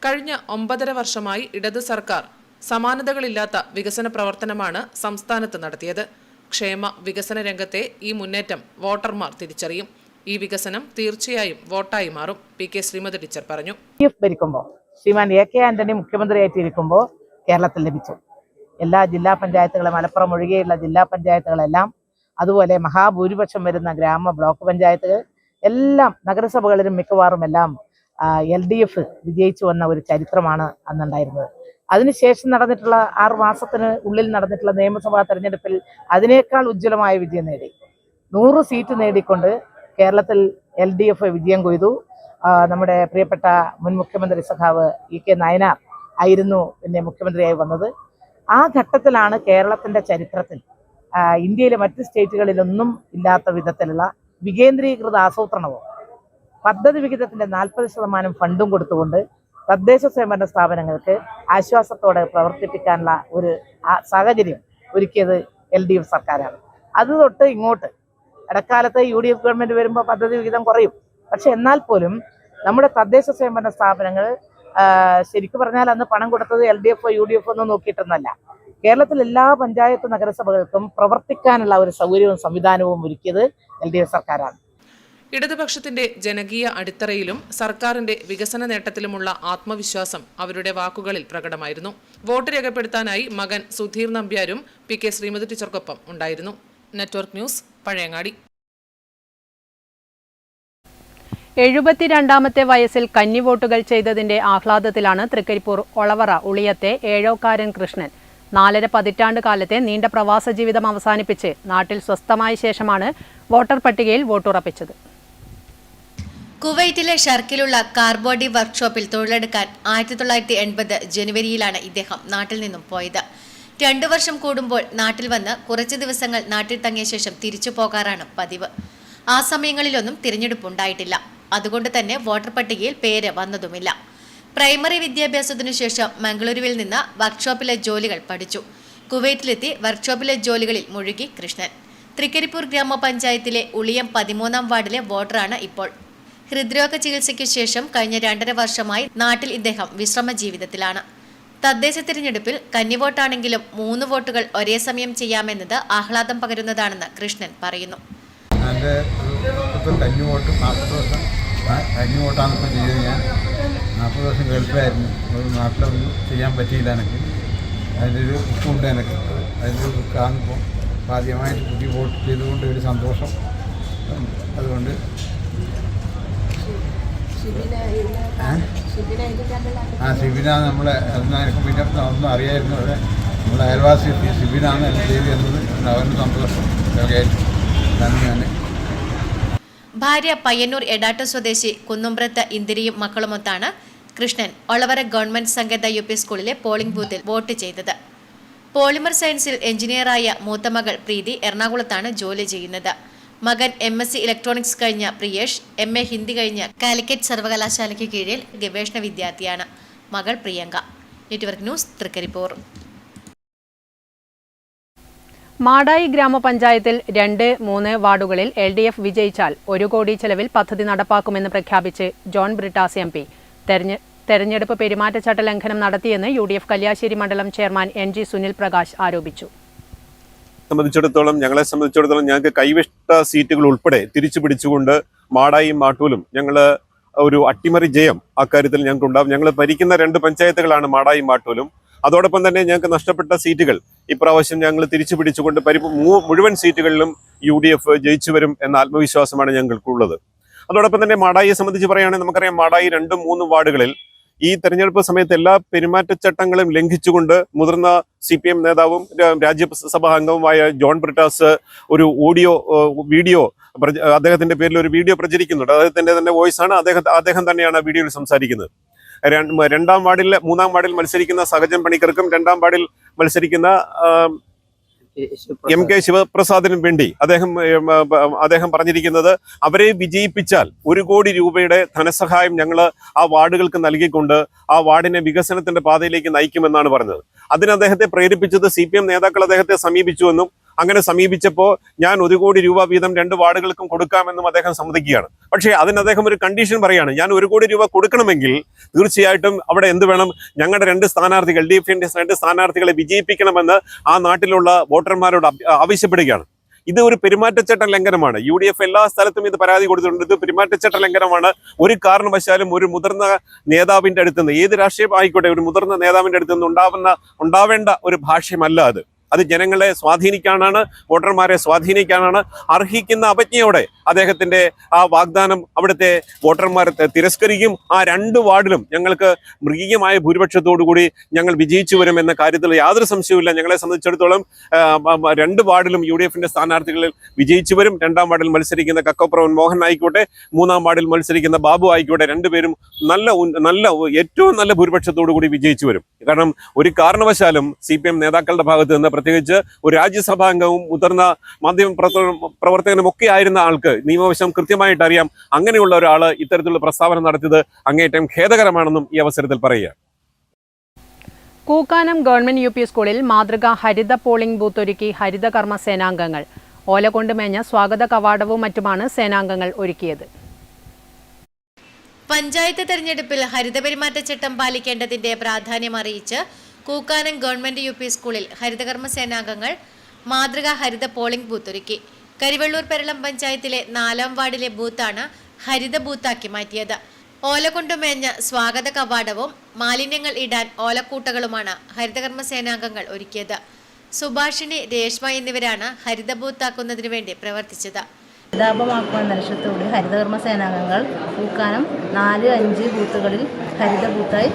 [SPEAKER 20] കഴിഞ്ഞ 9.5 വർഷമായി ഇടത് സർക്കാർ സമാനതകളില്ലാത്ത വികസന പ്രവർത്തനമാണ് സംസ്ഥാനത്ത് നടത്തിയത്. ക്ഷേമ വികസന രംഗത്തെ ഈ മുന്നേറ്റം വോട്ടർമാർ തിരിച്ചറിയും. ഈ വികസനം തീർച്ചയായും വോട്ടായി മാറും. പി.കെ. ശ്രീമതി ടീച്ചർ പറഞ്ഞു.
[SPEAKER 21] ഭരിക്കുമ്പോൾ ശ്രീമാൻ A.K. ആന്റണി മുഖ്യമന്ത്രിയായിട്ടിരിക്കുമ്പോൾ കേരളത്തിൽ ലഭിച്ചു. എല്ലാ ജില്ലാ പഞ്ചായത്തുകളും, മലപ്പുറം ഒഴികെയുള്ള ജില്ലാ പഞ്ചായത്തുകളെല്ലാം, അതുപോലെ മഹാഭൂരിപക്ഷം വരുന്ന ബ്ലോക്ക് പഞ്ചായത്തുകൾ എല്ലാം, നഗരസഭകളിലും മിക്കവാറും എല്ലാം LDF വിജയിച്ചു വന്ന ഒരു ചരിത്രമാണ് അന്നുണ്ടായിരുന്നത്. അതിനുശേഷം നടന്നിട്ടുള്ള 6 മാസത്തിന് ഉള്ളിൽ നടന്നിട്ടുള്ള നിയമസഭാ തെരഞ്ഞെടുപ്പിൽ അതിനേക്കാൾ ഉജ്ജ്വലമായ വിജയം നേടി. 100 സീറ്റ് നേടിക്കൊണ്ട് കേരളത്തിൽ LDF വിജയം കൊയ്തു. നമ്മുടെ പ്രിയപ്പെട്ട മുൻ മുഖ്യമന്ത്രി സഖാവ് E.K. നായനാർ ആയിരുന്നു പിന്നെ മുഖ്യമന്ത്രിയായി വന്നത്. ആ ഘട്ടത്തിലാണ് കേരളത്തിൻ്റെ ചരിത്രത്തിൽ ഇന്ത്യയിലെ മറ്റ് സ്റ്റേറ്റുകളിലൊന്നും ഇല്ലാത്ത വിധത്തിലുള്ള വികേന്ദ്രീകൃത ആസൂത്രണവും പദ്ധതി വിഹിതത്തിൻ്റെ 40% ഫണ്ടും കൊടുത്തുകൊണ്ട് തദ്ദേശ സ്വയംഭരണ സ്ഥാപനങ്ങൾക്ക് ആശ്വാസത്തോടെ പ്രവർത്തിപ്പിക്കാനുള്ള ഒരു സാഹചര്യം ഒരുക്കിയത് LDF സർക്കാരാണ്. അത് തൊട്ട് ഇങ്ങോട്ട് ഇടക്കാലത്ത് UDF ഗവൺമെൻറ് വരുമ്പോൾ പദ്ധതി വിഹിതം കുറയും. പക്ഷെ എന്നാൽ പോലും നമ്മുടെ തദ്ദേശ സ്വയംഭരണ സ്ഥാപനങ്ങൾ ശരിക്കും പറഞ്ഞാൽ അന്ന് പണം കൊടുത്തത് LDF UDF ഒന്നും നോക്കിയിട്ടൊന്നല്ല. കേരളത്തിൽ എല്ലാ പഞ്ചായത്ത് നഗരസഭകൾക്കും പ്രവർത്തിക്കാനുള്ള ഒരു സൗകര്യവും സംവിധാനവും ഒരുക്കിയത് LDF സർക്കാരാണ്.
[SPEAKER 20] ഇടതുപക്ഷത്തിന്റെ ജനകീയ അടിത്തറയിലും സർക്കാരിന്റെ വികസന നേട്ടത്തിലുമുള്ള ആത്മവിശ്വാസം അവരുടെ വാക്കുകളിൽ പ്രകടമായിരുന്നു. വോട്ട് രേഖപ്പെടുത്താനായി മകൻ സുധീർ നമ്പ്യാരും പി.കെ. ശ്രീമതി ടീച്ചർക്കൊപ്പം ഉണ്ടായിരുന്നു. Network news, Pazhayangadi.
[SPEAKER 10] 72ാമത്തെ വയസ്സിൽ കന്നിവോട്ടുകൾ ചെയ്തതിന്റെ ആഹ്ലാദത്തിലാണ് തൃക്കരിപ്പൂർ ഒളവറ ഉളിയത്തെ ഏഴോക്കാരൻ കൃഷ്ണൻ. 4.5 പതിറ്റാണ്ട് കാലത്തെ നീണ്ട പ്രവാസ ജീവിതം അവസാനിപ്പിച്ച് നാട്ടിൽ സ്വസ്ഥമായ ശേഷമാണ് വോട്ടർ പട്ടികയിൽ വോട്ടുറപ്പിച്ചത്.
[SPEAKER 22] കുവൈറ്റിലെ ഷർക്കിലുള്ള കാർബോഡി വർക്ക്ഷോപ്പിൽ തൊഴിലെടുക്കാൻ 1980 ജനുവരിയിലാണ് ഇദ്ദേഹം നാട്ടിൽ നിന്നും പോയത്. 2 വർഷം കൂടുമ്പോൾ നാട്ടിൽ വന്ന് കുറച്ച് ദിവസങ്ങൾ നാട്ടിൽ തങ്ങിയ ശേഷം തിരിച്ചു പോകാറാണ് പതിവ്. ആ സമയങ്ങളിലൊന്നും തിരഞ്ഞെടുപ്പുണ്ടായിട്ടില്ല. അതുകൊണ്ട് തന്നെ വോട്ടർ പട്ടികയിൽ പേര് വന്നതുമില്ല. പ്രൈമറി വിദ്യാഭ്യാസത്തിനു ശേഷം മംഗളൂരുവിൽ നിന്ന് വർക്ക്ഷോപ്പിലെ ജോലികൾ പഠിച്ചു. കുവൈറ്റിലെത്തി വർക്ക്ഷോപ്പിലെ ജോലികളിൽ മുഴുകി കൃഷ്ണൻ. തൃക്കരിപ്പൂർ ഗ്രാമപഞ്ചായത്തിലെ ഉളിയം 13ാം വാർഡിലെ വോട്ടറാണ് ഇപ്പോൾ. ഹൃദ്രോഗ ചികിത്സയ്ക്കു ശേഷം കഴിഞ്ഞ 2.5 വർഷമായി നാട്ടിൽ ഇദ്ദേഹം വിശ്രമ ജീവിതത്തിലാണ്. തദ്ദേശ തിരഞ്ഞെടുപ്പിൽ കന്നിവോട്ടാണെങ്കിലും 3 വോട്ടുകൾ ഒരേ സമയം ചെയ്യാമെന്നത് ആഹ്ലാദം പകരുന്നതാണെന്ന് കൃഷ്ണൻ പറയുന്നു.
[SPEAKER 23] കന്നിവോട്ടാണ് ഇപ്പോൾ ചെയ്തത്. ഞാൻ 40 വർഷം ഗൾഫിലായിരുന്നു. നാട്ടിലൊന്നും ചെയ്യാൻ പറ്റിയില്ല. എനിക്ക് അതിൻ്റെ ഒരു ദുഃഖമുണ്ട്. എനിക്ക് അതിൻ്റെ ഒരു ദുഃഖമാണിപ്പോൾ. ആദ്യമായിട്ട് പുതിയ വോട്ട് ചെയ്തുകൊണ്ട് ഒരു സന്തോഷം. അതുകൊണ്ട് ഷിബിന നമ്മളെ എനിക്ക് പിന്നെ ഒന്നും അറിയായിരുന്നു. അവിടെ നമ്മളെ അയൽവാസി ഷിബിനാണ് എന്നെ ചെയ്തു തന്നത്. അവരുടെ സന്തോഷം നന്ദിയാണ്.
[SPEAKER 22] ഭാര്യ പയ്യന്നൂർ എടാട്ട് സ്വദേശി കുന്നുംബ്രത്ത് ഇന്ദിരയും മക്കളുമൊത്താണ് കൃഷ്ണൻ ഒളവറ ഗവൺമെന്റ് സങ്കേത UP സ്കൂളിലെ പോളിംഗ് ബൂത്തിൽ വോട്ട് ചെയ്തത്. പോളിമർ സയൻസിൽ എഞ്ചിനീയറായ മൂത്തമകൾ പ്രീതി എറണാകുളത്താണ് ജോലി ചെയ്യുന്നത്. മകൻ MSc ഇലക്ട്രോണിക്സ് കഴിഞ്ഞ പ്രിയേഷ് MA ഹിന്ദി കഴിഞ്ഞ കാലിക്കറ്റ് സർവകലാശാലയ്ക്ക് കീഴിൽ ഗവേഷണ വിദ്യാർത്ഥിയാണ്. മകൾ പ്രിയങ്ക. Network news, Thrikaripur.
[SPEAKER 10] മാടായി ഗ്രാമപഞ്ചായത്തിൽ 2-3 വാർഡുകളിൽ LDF വിജയിച്ചാൽ 1 കോടി ചെലവിൽ പദ്ധതി നടപ്പാക്കുമെന്ന് പ്രഖ്യാപിച്ച് ജോൺ ബ്രിട്ടാസ് MP. തെരഞ്ഞെടുപ്പ് പെരുമാറ്റച്ചട്ട ലംഘനം നടത്തിയെന്ന് UDF കല്യാശ്ശേരി മണ്ഡലം ചെയർമാൻ NG സുനിൽ പ്രകാശ് ആരോപിച്ചു.
[SPEAKER 24] ഞങ്ങളെ സംബന്ധിച്ചിടത്തോളം ഞങ്ങൾക്ക് കൈവിട്ട സീറ്റുകൾ ഉൾപ്പെടെ തിരിച്ചു പിടിച്ചുകൊണ്ട് മാടായും മാട്ടൂലും ഞങ്ങൾ ഒരു അട്ടിമറി ജയം അക്കാര്യത്തിൽ ഞങ്ങൾക്ക് ഉണ്ടാവും. ഞങ്ങൾ ഭരിക്കുന്ന 2 പഞ്ചായത്തുകളാണ് മാടായും മാട്ടൂലും. അതോടൊപ്പം തന്നെ ഞങ്ങൾക്ക് നഷ്ടപ്പെട്ട സീറ്റുകൾ ഇപ്രാവശ്യം ഞങ്ങൾ തിരിച്ചു പിടിച്ചുകൊണ്ട് മുഴുവൻ സീറ്റുകളിലും UDF ജയിച്ചു വരും എന്ന ആത്മവിശ്വാസമാണ് ഞങ്ങൾക്കുള്ളത്. അതോടൊപ്പം തന്നെ മാടായിയെ സംബന്ധിച്ച് പറയുകയാണെങ്കിൽ നമുക്കറിയാം, മാടായി 2-3 വാർഡുകളിൽ ഈ തെരഞ്ഞെടുപ്പ് സമയത്ത് എല്ലാ പെരുമാറ്റച്ചട്ടങ്ങളും ലംഘിച്ചുകൊണ്ട് മുതിർന്ന CPM നേതാവും രാജ്യസഭാ അംഗവുമായ ജോൺ ബ്രിട്ടാസ് ഒരു വീഡിയോ അദ്ദേഹത്തിന്റെ പേരിൽ ഒരു വീഡിയോ പ്രചരിക്കുന്നുണ്ട്. അദ്ദേഹത്തിന്റെ തന്നെ വോയിസ് ആണ്. അദ്ദേഹം തന്നെയാണ് ആ വീഡിയോയിൽ സംസാരിക്കുന്നത്. 2ാം വാർഡിൽ 3ാം വാർഡിൽ മത്സരിക്കുന്ന സഹജൻ പണിക്കർക്കും 2ാം വാർഡിൽ മത്സരിക്കുന്ന MK ശിവപ്രസാദിനും വേണ്ടി അദ്ദേഹം പറഞ്ഞിരിക്കുന്നത്, അവരെ വിജയിപ്പിച്ചാൽ 1 കോടി രൂപയുടെ ധനസഹായം ഞങ്ങൾ ആ വാർഡുകൾക്ക് നൽകിക്കൊണ്ട് ആ വാർഡിനെ വികസനത്തിന്റെ പാതയിലേക്ക് നയിക്കുമെന്നാണ് പറഞ്ഞത്. അതിന് അദ്ദേഹത്തെ പ്രേരിപ്പിച്ചത് CPM നേതാക്കൾ അദ്ദേഹത്തെ സമീപിച്ചുവെന്നും അങ്ങനെ സമീപിച്ചപ്പോൾ ഞാൻ 1 കോടി രൂപ വീതം 2 വാർഡുകൾക്കും കൊടുക്കാമെന്നും അദ്ദേഹം സമ്മതിക്കുകയാണ്. പക്ഷേ അതിന് അദ്ദേഹം ഒരു കണ്ടീഷൻ പറയുകയാണ്, ഞാൻ 1 കോടി രൂപ കൊടുക്കണമെങ്കിൽ തീർച്ചയായിട്ടും അവിടെ എന്ത് വേണം, ഞങ്ങളുടെ 2 സ്ഥാനാർത്ഥികൾ LDFന്റെ 2 സ്ഥാനാർത്ഥികളെ വിജയിപ്പിക്കണമെന്ന് ആ നാട്ടിലുള്ള വോട്ടർമാരോട് ആവശ്യപ്പെടുകയാണ്. ഇത് ഒരു പെരുമാറ്റച്ചട്ട ലംഘനമാണ്. UDF എല്ലാ സ്ഥലത്തും ഇത് പരാതി കൊടുത്തിട്ടുണ്ട്. ഇത് പെരുമാറ്റച്ചട്ട ലംഘനമാണ്. ഒരു കാരണവശാലും ഒരു മുതിർന്ന നേതാവിന്റെ അടുത്ത് നിന്ന്, ഏത് രാഷ്ട്രീയം ആയിക്കോട്ടെ, ഒരു മുതിർന്ന നേതാവിന്റെ അടുത്ത് നിന്ന് ഉണ്ടാവേണ്ട ഒരു ഭാഷ്യമല്ല അത്. അത് ജനങ്ങളെ സ്വാധീനിക്കാനാണ്, വോട്ടർമാരെ സ്വാധീനിക്കാനാണ്. അർഹിക്കുന്ന അപജ്ഞയോടെ അദ്ദേഹത്തിന്റെ ആ വാഗ്ദാനം അവിടുത്തെ വോട്ടർമാർ തിരസ്കരിക്കും. ആ 2 വാർഡിലും ഞങ്ങൾക്ക് മൃഗീയമായ ഭൂരിപക്ഷത്തോടുകൂടി ഞങ്ങൾ വിജയിച്ചു വരും എന്ന കാര്യത്തിൽ യാതൊരു സംശയവുമില്ല. ഞങ്ങളെ സംബന്ധിച്ചിടത്തോളം 2 വാർഡിലും UDFന്റെ സ്ഥാനാർത്ഥികളിൽ വിജയിച്ചു വരും. 2ാം വാർഡിൽ മത്സരിക്കുന്ന കക്കോപ്രവൻ മോഹൻ ആയിക്കോട്ടെ, 3ാം വാർഡിൽ മത്സരിക്കുന്ന ബാബു ആയിക്കോട്ടെ, 2 പേരും ഏറ്റവും നല്ല ഭൂരിപക്ഷത്തോടു കൂടി വിജയിച്ചു വരും. കാരണം ഒരു കാരണവശാലും CPM നേതാക്കളുടെ ഭാഗത്ത് നിന്ന്, പ്രത്യേകിച്ച് ഒരു രാജ്യസഭാ അംഗവും മുതിർന്ന മാധ്യമ പ്രവർത്തകനും ഒക്കെ ആയിരുന്ന ആൾക്ക് നിയമവശം കൃത്യമായിട്ട് അറിയാം. അങ്ങനെയുള്ള ഒരാൾ ഇത്തരത്തിലുള്ള പ്രസ്താവന നടത്തിയത് അങ്ങേയറ്റം ഖേദകരമാണെന്നും ഈ അവസരത്തിൽ പറയുക.
[SPEAKER 10] കൂക്കാനം ഗവൺമെന്റ് UP സ്കൂളിൽ മാതൃകാ ഹരിത പോളിംഗ് ബൂത്ത് ഒരുക്കി ഹരിതകർമ്മ സേനാംഗങ്ങൾ. ഓല കൊണ്ട് മേഞ്ഞ സ്വാഗത കവാടവും മറ്റുമാണ് സേനാംഗങ്ങൾ ഒരുക്കിയത്.
[SPEAKER 22] പഞ്ചായത്ത് തെരഞ്ഞെടുപ്പിൽ ഹരിതപെരുമാറ്റച്ചട്ടം പാലിക്കേണ്ടതിന്റെ പ്രാധാന്യം അറിയിച്ച് കൂക്കാനം ഗവൺമെന്റ് UP സ്കൂളിൽ ഹരിതകർമ്മ സേനാംഗങ്ങൾ മാതൃകാ ഹരിത പോളിംഗ് ബൂത്ത് ഒരുക്കി. കരിവെള്ളൂർ പെരളം പഞ്ചായത്തിലെ 4ാം വാർഡിലെ ബൂത്താണ് ഹരിത ബൂത്താക്കി മാറ്റിയത്. ഓല കൊണ്ടുമേഞ്ഞ സ്വാഗത കവാടവും മാലിന്യങ്ങൾ ഇടാൻ ഓലക്കൂട്ടകളുമാണ് ഹരിതകർമ്മ സേനാംഗങ്ങൾ ഒരുക്കിയത്. സുഭാഷിണി, രേഷ്മ എന്നിവരാണ് ഹരിത ബൂത്താക്കുന്നതിനു വേണ്ടി പ്രവർത്തിച്ചത്.
[SPEAKER 1] ഹരിതാപമാക്കുവാൻ ലക്ഷ്യത്തോടെ ഹരിതകർമ്മ സേനാംഗങ്ങൾ കൂക്കാനം 4-5 ബൂത്തുകളിൽ ഹരിത ബൂത്തായി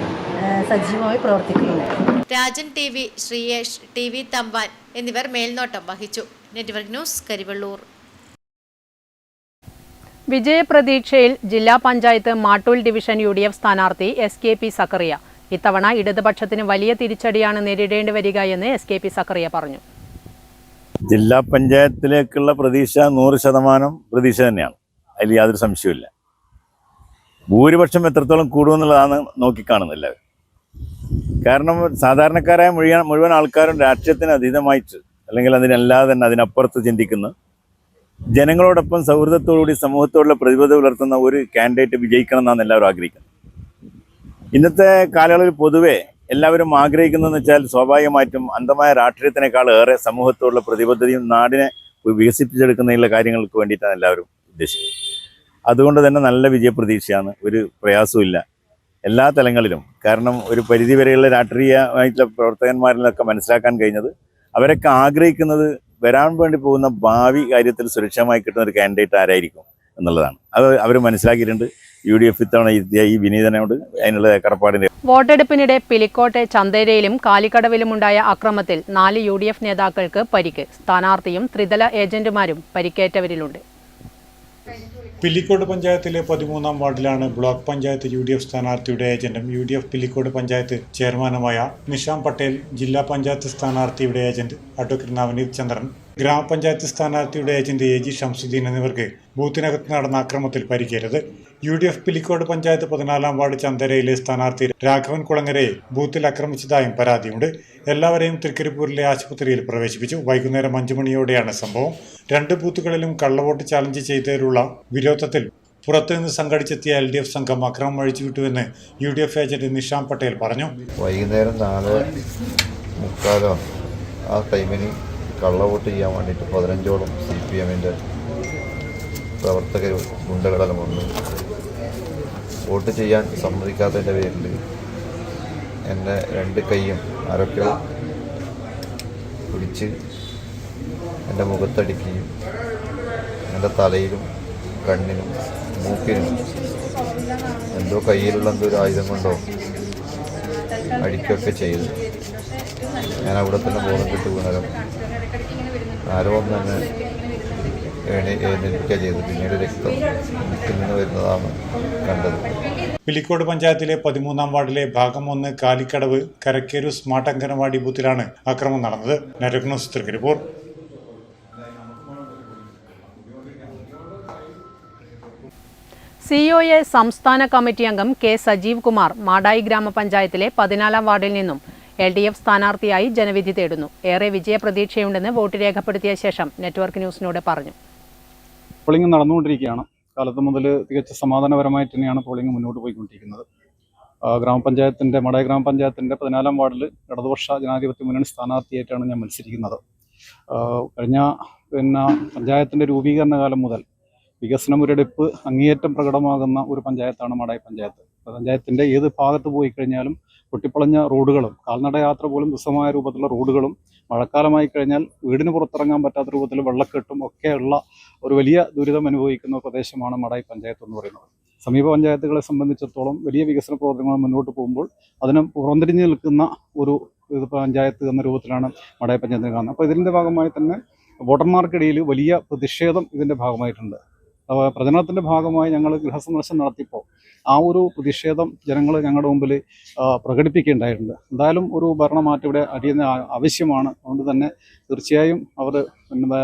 [SPEAKER 1] സജീവമായി പ്രവർത്തിക്കുന്നുണ്ട്.
[SPEAKER 22] രാജൻ TV, ശ്രീയേഷ് TV തമ്പാൻ എന്നിവർ മേൽനോട്ടം വഹിച്ചു. Network news, Karivellur.
[SPEAKER 10] വിജയപ്രതീക്ഷയിൽ ജില്ലാ പഞ്ചായത്ത് മാട്ടൂൽ ഡിവിഷൻ UDF സ്ഥാനാർത്ഥി SKP സക്കറിയ. ഇത്തവണ ഇടതുപക്ഷത്തിന് വലിയ തിരിച്ചടിയാണ് നേരിടേണ്ടി വരിക എന്ന് SKP സക്കറിയ പറഞ്ഞു.
[SPEAKER 2] ജില്ലാ പഞ്ചായത്തിലേക്കുള്ള പ്രതീക്ഷ 100% പ്രതീക്ഷ തന്നെയാണ്. അതിൽ യാതൊരു സംശയവുമില്ല. ഭൂരിപക്ഷം എത്രത്തോളം കൂടുമെന്നുള്ളതാണ് നോക്കിക്കാണുന്നില്ല. കാരണം സാധാരണക്കാരായ മുഴുവൻ ആൾക്കാരും രാഷ്ട്രീയത്തിന് അതീതമായിട്ട്, അല്ലെങ്കിൽ അതിനല്ലാതെ തന്നെ അതിനപ്പുറത്ത് ചിന്തിക്കുന്ന, ജനങ്ങളോടൊപ്പം സൗഹൃദത്തോടുകൂടി സമൂഹത്തോടുള്ള പ്രതിബദ്ധത പുലർത്തുന്ന ഒരു കാൻഡിഡേറ്റ് വിജയിക്കണം എന്നാണ് എല്ലാവരും ആഗ്രഹിക്കുന്നത്. ഇന്നത്തെ കാലയളവിൽ പൊതുവെ എല്ലാവരും ആഗ്രഹിക്കുന്നതെന്ന് വെച്ചാൽ സ്വാഭാവികമായിട്ടും അന്ധമായ രാഷ്ട്രീയത്തിനേക്കാൾ ഏറെ സമൂഹത്തോടുള്ള പ്രതിബദ്ധതയും നാടിനെ വികസിപ്പിച്ചെടുക്കുന്നതിനുള്ള കാര്യങ്ങൾക്ക് വേണ്ടിയിട്ടാണ് എല്ലാവരും ഉദ്ദേശിക്കുന്നത്. അതുകൊണ്ട് തന്നെ നല്ല വിജയപ്രതീക്ഷയാണ്, ഒരു പ്രയാസവും എല്ലാ തലങ്ങളിലും. കാരണം ഒരു പരിധിവരെയുള്ള രാഷ്ട്രീയമായിട്ടുള്ള പ്രവർത്തകന്മാരിലൊക്കെ മനസ്സിലാക്കാൻ കഴിഞ്ഞത്, അവരൊക്കെ ആഗ്രഹിക്കുന്നത് വരാൻ വേണ്ടി പോകുന്ന ഭാവി കാര്യത്തിൽ സുരക്ഷിതമായി കിട്ടുന്ന ഒരു കാൻഡിഡേറ്റ് ആരായിരിക്കും എന്നുള്ളതാണ്. അത് അവർ മനസ്സിലാക്കിയിട്ടുണ്ട്. UDF ഇത്തവണ ഈ വിനീതനോട് അതിനുള്ള കടപ്പാടിന്റെ.
[SPEAKER 10] വോട്ടെടുപ്പിനിടെ പിലിക്കോട്ടെ ചന്തേരയിലും കാലിക്കടവിലുമുണ്ടായ അക്രമത്തിൽ 4 UDF നേതാക്കൾക്ക് പരിക്ക്. സ്ഥാനാർത്ഥിയും ത്രിതല ഏജന്റുമാരും പരിക്കേറ്റവരിലുണ്ട്.
[SPEAKER 11] പിലിക്കോട് പഞ്ചായത്തിലെ 13ാം വാർഡിലാണ് ബ്ലോക്ക് പഞ്ചായത്ത് UDF സ്ഥാനാർത്ഥിയുടെ ഏജന്റും UDF പിലിക്കോട് പഞ്ചായത്ത് ചെയർമാനുമായ നിഷാം പട്ടേൽ, ജില്ലാ പഞ്ചായത്ത് സ്ഥാനാർത്ഥിയുടെ ഏജന്റ് അഡ്വക്കേറ്റ് നവനീത് ചന്ദ്രൻ, ഗ്രാമപഞ്ചായത്ത് സ്ഥാനാർത്ഥിയുടെ ഏജന്റ് AG ഷംസുദ്ദീൻ എന്നിവർക്ക് ബൂത്തിനകത്ത് നടന്ന അക്രമത്തിൽ പരിക്കേറ്റത്. UDF പിലിക്കോട് പഞ്ചായത്ത് 14ാം വാർഡ് ചന്തരയിലെ സ്ഥാനാർത്ഥി രാഘവൻ കുളങ്ങരയെ ബൂത്തിൽ ആക്രമിച്ചതായും പരാതിയുണ്ട്. എല്ലാവരെയും തൃക്കരിപ്പൂരിലെ ആശുപത്രിയിൽ പ്രവേശിപ്പിച്ചു. വൈകുന്നേരം 5 മണിയോടെയാണ് സംഭവം. 2 ബൂത്തുകളിലും കള്ളവോട്ട് ചാലഞ്ച് ചെയ്തതിലുള്ള വിരോധത്തിൽ പുറത്തുനിന്ന് സംഘടിച്ചെത്തിയ LDF സംഘം അക്രമം അഴിച്ചുവിട്ടുവെന്ന് UDF ഏജന്റ് നിഷാം പട്ടേൽ പറഞ്ഞു.
[SPEAKER 3] വൈകുന്നേരം 4:30 ആ ടൈമിന് കള്ളവോട്ട് ചെയ്യാൻ വേണ്ടിയിട്ട് 15ഓളം CPMന്റെ പ്രവർത്തകർ ഗുണ്ടകളെല്ലാം വന്ന് വോട്ട് ചെയ്യാൻ സമ്മതിക്കാത്തതിൻ്റെ പേരിൽ എന്നെ 2 കൈയും ആരൊക്കെ പിടിച്ച് എൻ്റെ മുഖത്തടിക്കുകയും എൻ്റെ തലയിലും കണ്ണിനും മൂക്കിനും എന്തോ കയ്യിലുള്ള എന്തോ ഒരു ആയുധം കൊണ്ടോ അടിക്കുകയൊക്കെ ചെയ്തു. ഞാൻ അവിടെ തന്നെ ബോധം കിട്ടു വീണരം ആരോ ഒന്ന് തന്നെ എഴുന്നേൽപ്പിക്കുക ചെയ്തു. പിന്നീട് രക്തം മുക്കിൽ നിന്ന് വരുന്നതാണ് കണ്ടത്.
[SPEAKER 11] പിലിക്കോട് പഞ്ചായത്തിലെ 13ാം വാർഡിലെ ഭാഗം 1 കാലിക്കടവ് കരക്കേരു സ്മാർട്ട് അംഗനവാടി ബൂത്തിലാണ് അക്രമം നടന്നത്. Network news, Thrikkaripur. COA സംസ്ഥാന കമ്മിറ്റി അംഗം K. സജീവ് കുമാർ മാടായി ഗ്രാമപഞ്ചായത്തിലെ 14ാം വാർഡിൽ നിന്നും
[SPEAKER 10] LDF സ്ഥാനാർത്ഥിയായി ജനവിധി തേടുന്നു. ഏറെ വിജയപ്രതീക്ഷയുണ്ടെന്ന് വോട്ട് രേഖപ്പെടുത്തിയ ശേഷം നെറ്റ്വർക്ക് ന്യൂസിനോട് പറഞ്ഞു.
[SPEAKER 4] പോളിംഗ് നടന്നുകൊണ്ടിരിക്കുകയാണ്. കാലത്ത് മുതൽ തികച്ച സമാധാനപരമായിട്ട് തന്നെയാണ് പോളിംഗ് മുന്നോട്ട് പോയിക്കൊണ്ടിരിക്കുന്നത്. മടായി ഗ്രാമപഞ്ചായത്തിൻ്റെ 14-ാം വാർഡിൽ ഇടതുപക്ഷ ജനാധിപത്യ മുന്നണി സ്ഥാനാർത്ഥിയായിട്ടാണ് ഞാൻ മത്സരിക്കുന്നത്. കഴിഞ്ഞ പഞ്ചായത്തിൻ്റെ രൂപീകരണ കാലം മുതൽ വികസന മുരടിപ്പ് അങ്ങേയറ്റം പ്രകടമാകുന്ന ഒരു പഞ്ചായത്താണ് മടായി പഞ്ചായത്ത്. പഞ്ചായത്തിൻ്റെ ഏത് ഭാഗത്ത് പോയി കഴിഞ്ഞാലും പൊട്ടിപ്പൊളഞ്ഞ റോഡുകളും കാൽനട യാത്ര പോലും ദുസ്സഹമായ രൂപത്തിലുള്ള റോഡുകളും മഴക്കാലമായി കഴിഞ്ഞാൽ വീടിന് പുറത്തിറങ്ങാൻ പറ്റാത്ത രൂപത്തിൽ വെള്ളക്കെട്ടും ഒക്കെയുള്ള ഒരു വലിയ ദുരിതം അനുഭവിക്കുന്ന പ്രദേശമാണ് മടായി പഞ്ചായത്ത് എന്ന് പറയുന്നത്. സമീപ പഞ്ചായത്തുകളെ സംബന്ധിച്ചിടത്തോളം വലിയ വികസന പ്രവർത്തനങ്ങൾ മുന്നോട്ട് പോകുമ്പോൾ അതിന് പുറംതിരിഞ്ഞ് നിൽക്കുന്ന ഒരു പഞ്ചായത്ത് എന്ന രൂപത്തിലാണ് മടായി പഞ്ചായത്ത് കാണുന്നത്. അപ്പോൾ ഇതിൻ്റെ ഭാഗമായി തന്നെ വോട്ടർമാർക്കിടയിൽ വലിയ പ്രതിഷേധം ഇതിൻ്റെ ഭാഗമായിട്ടുണ്ട്. പ്രചരണത്തിൻ്റെ ഭാഗമായി ഞങ്ങൾ ഗൃഹസന്ദർശനം നടത്തിയപ്പോൾ ആ ഒരു പ്രതിഷേധം ജനങ്ങൾ ഞങ്ങളുടെ മുമ്പിൽ പ്രകടിപ്പിക്കുകയുണ്ടായിട്ടുണ്ട്. എന്തായാലും ഒരു ഭരണമാറ്റം ഇവിടെ ആവശ്യമാണ്. അതുകൊണ്ട് തന്നെ തീർച്ചയായും അവർ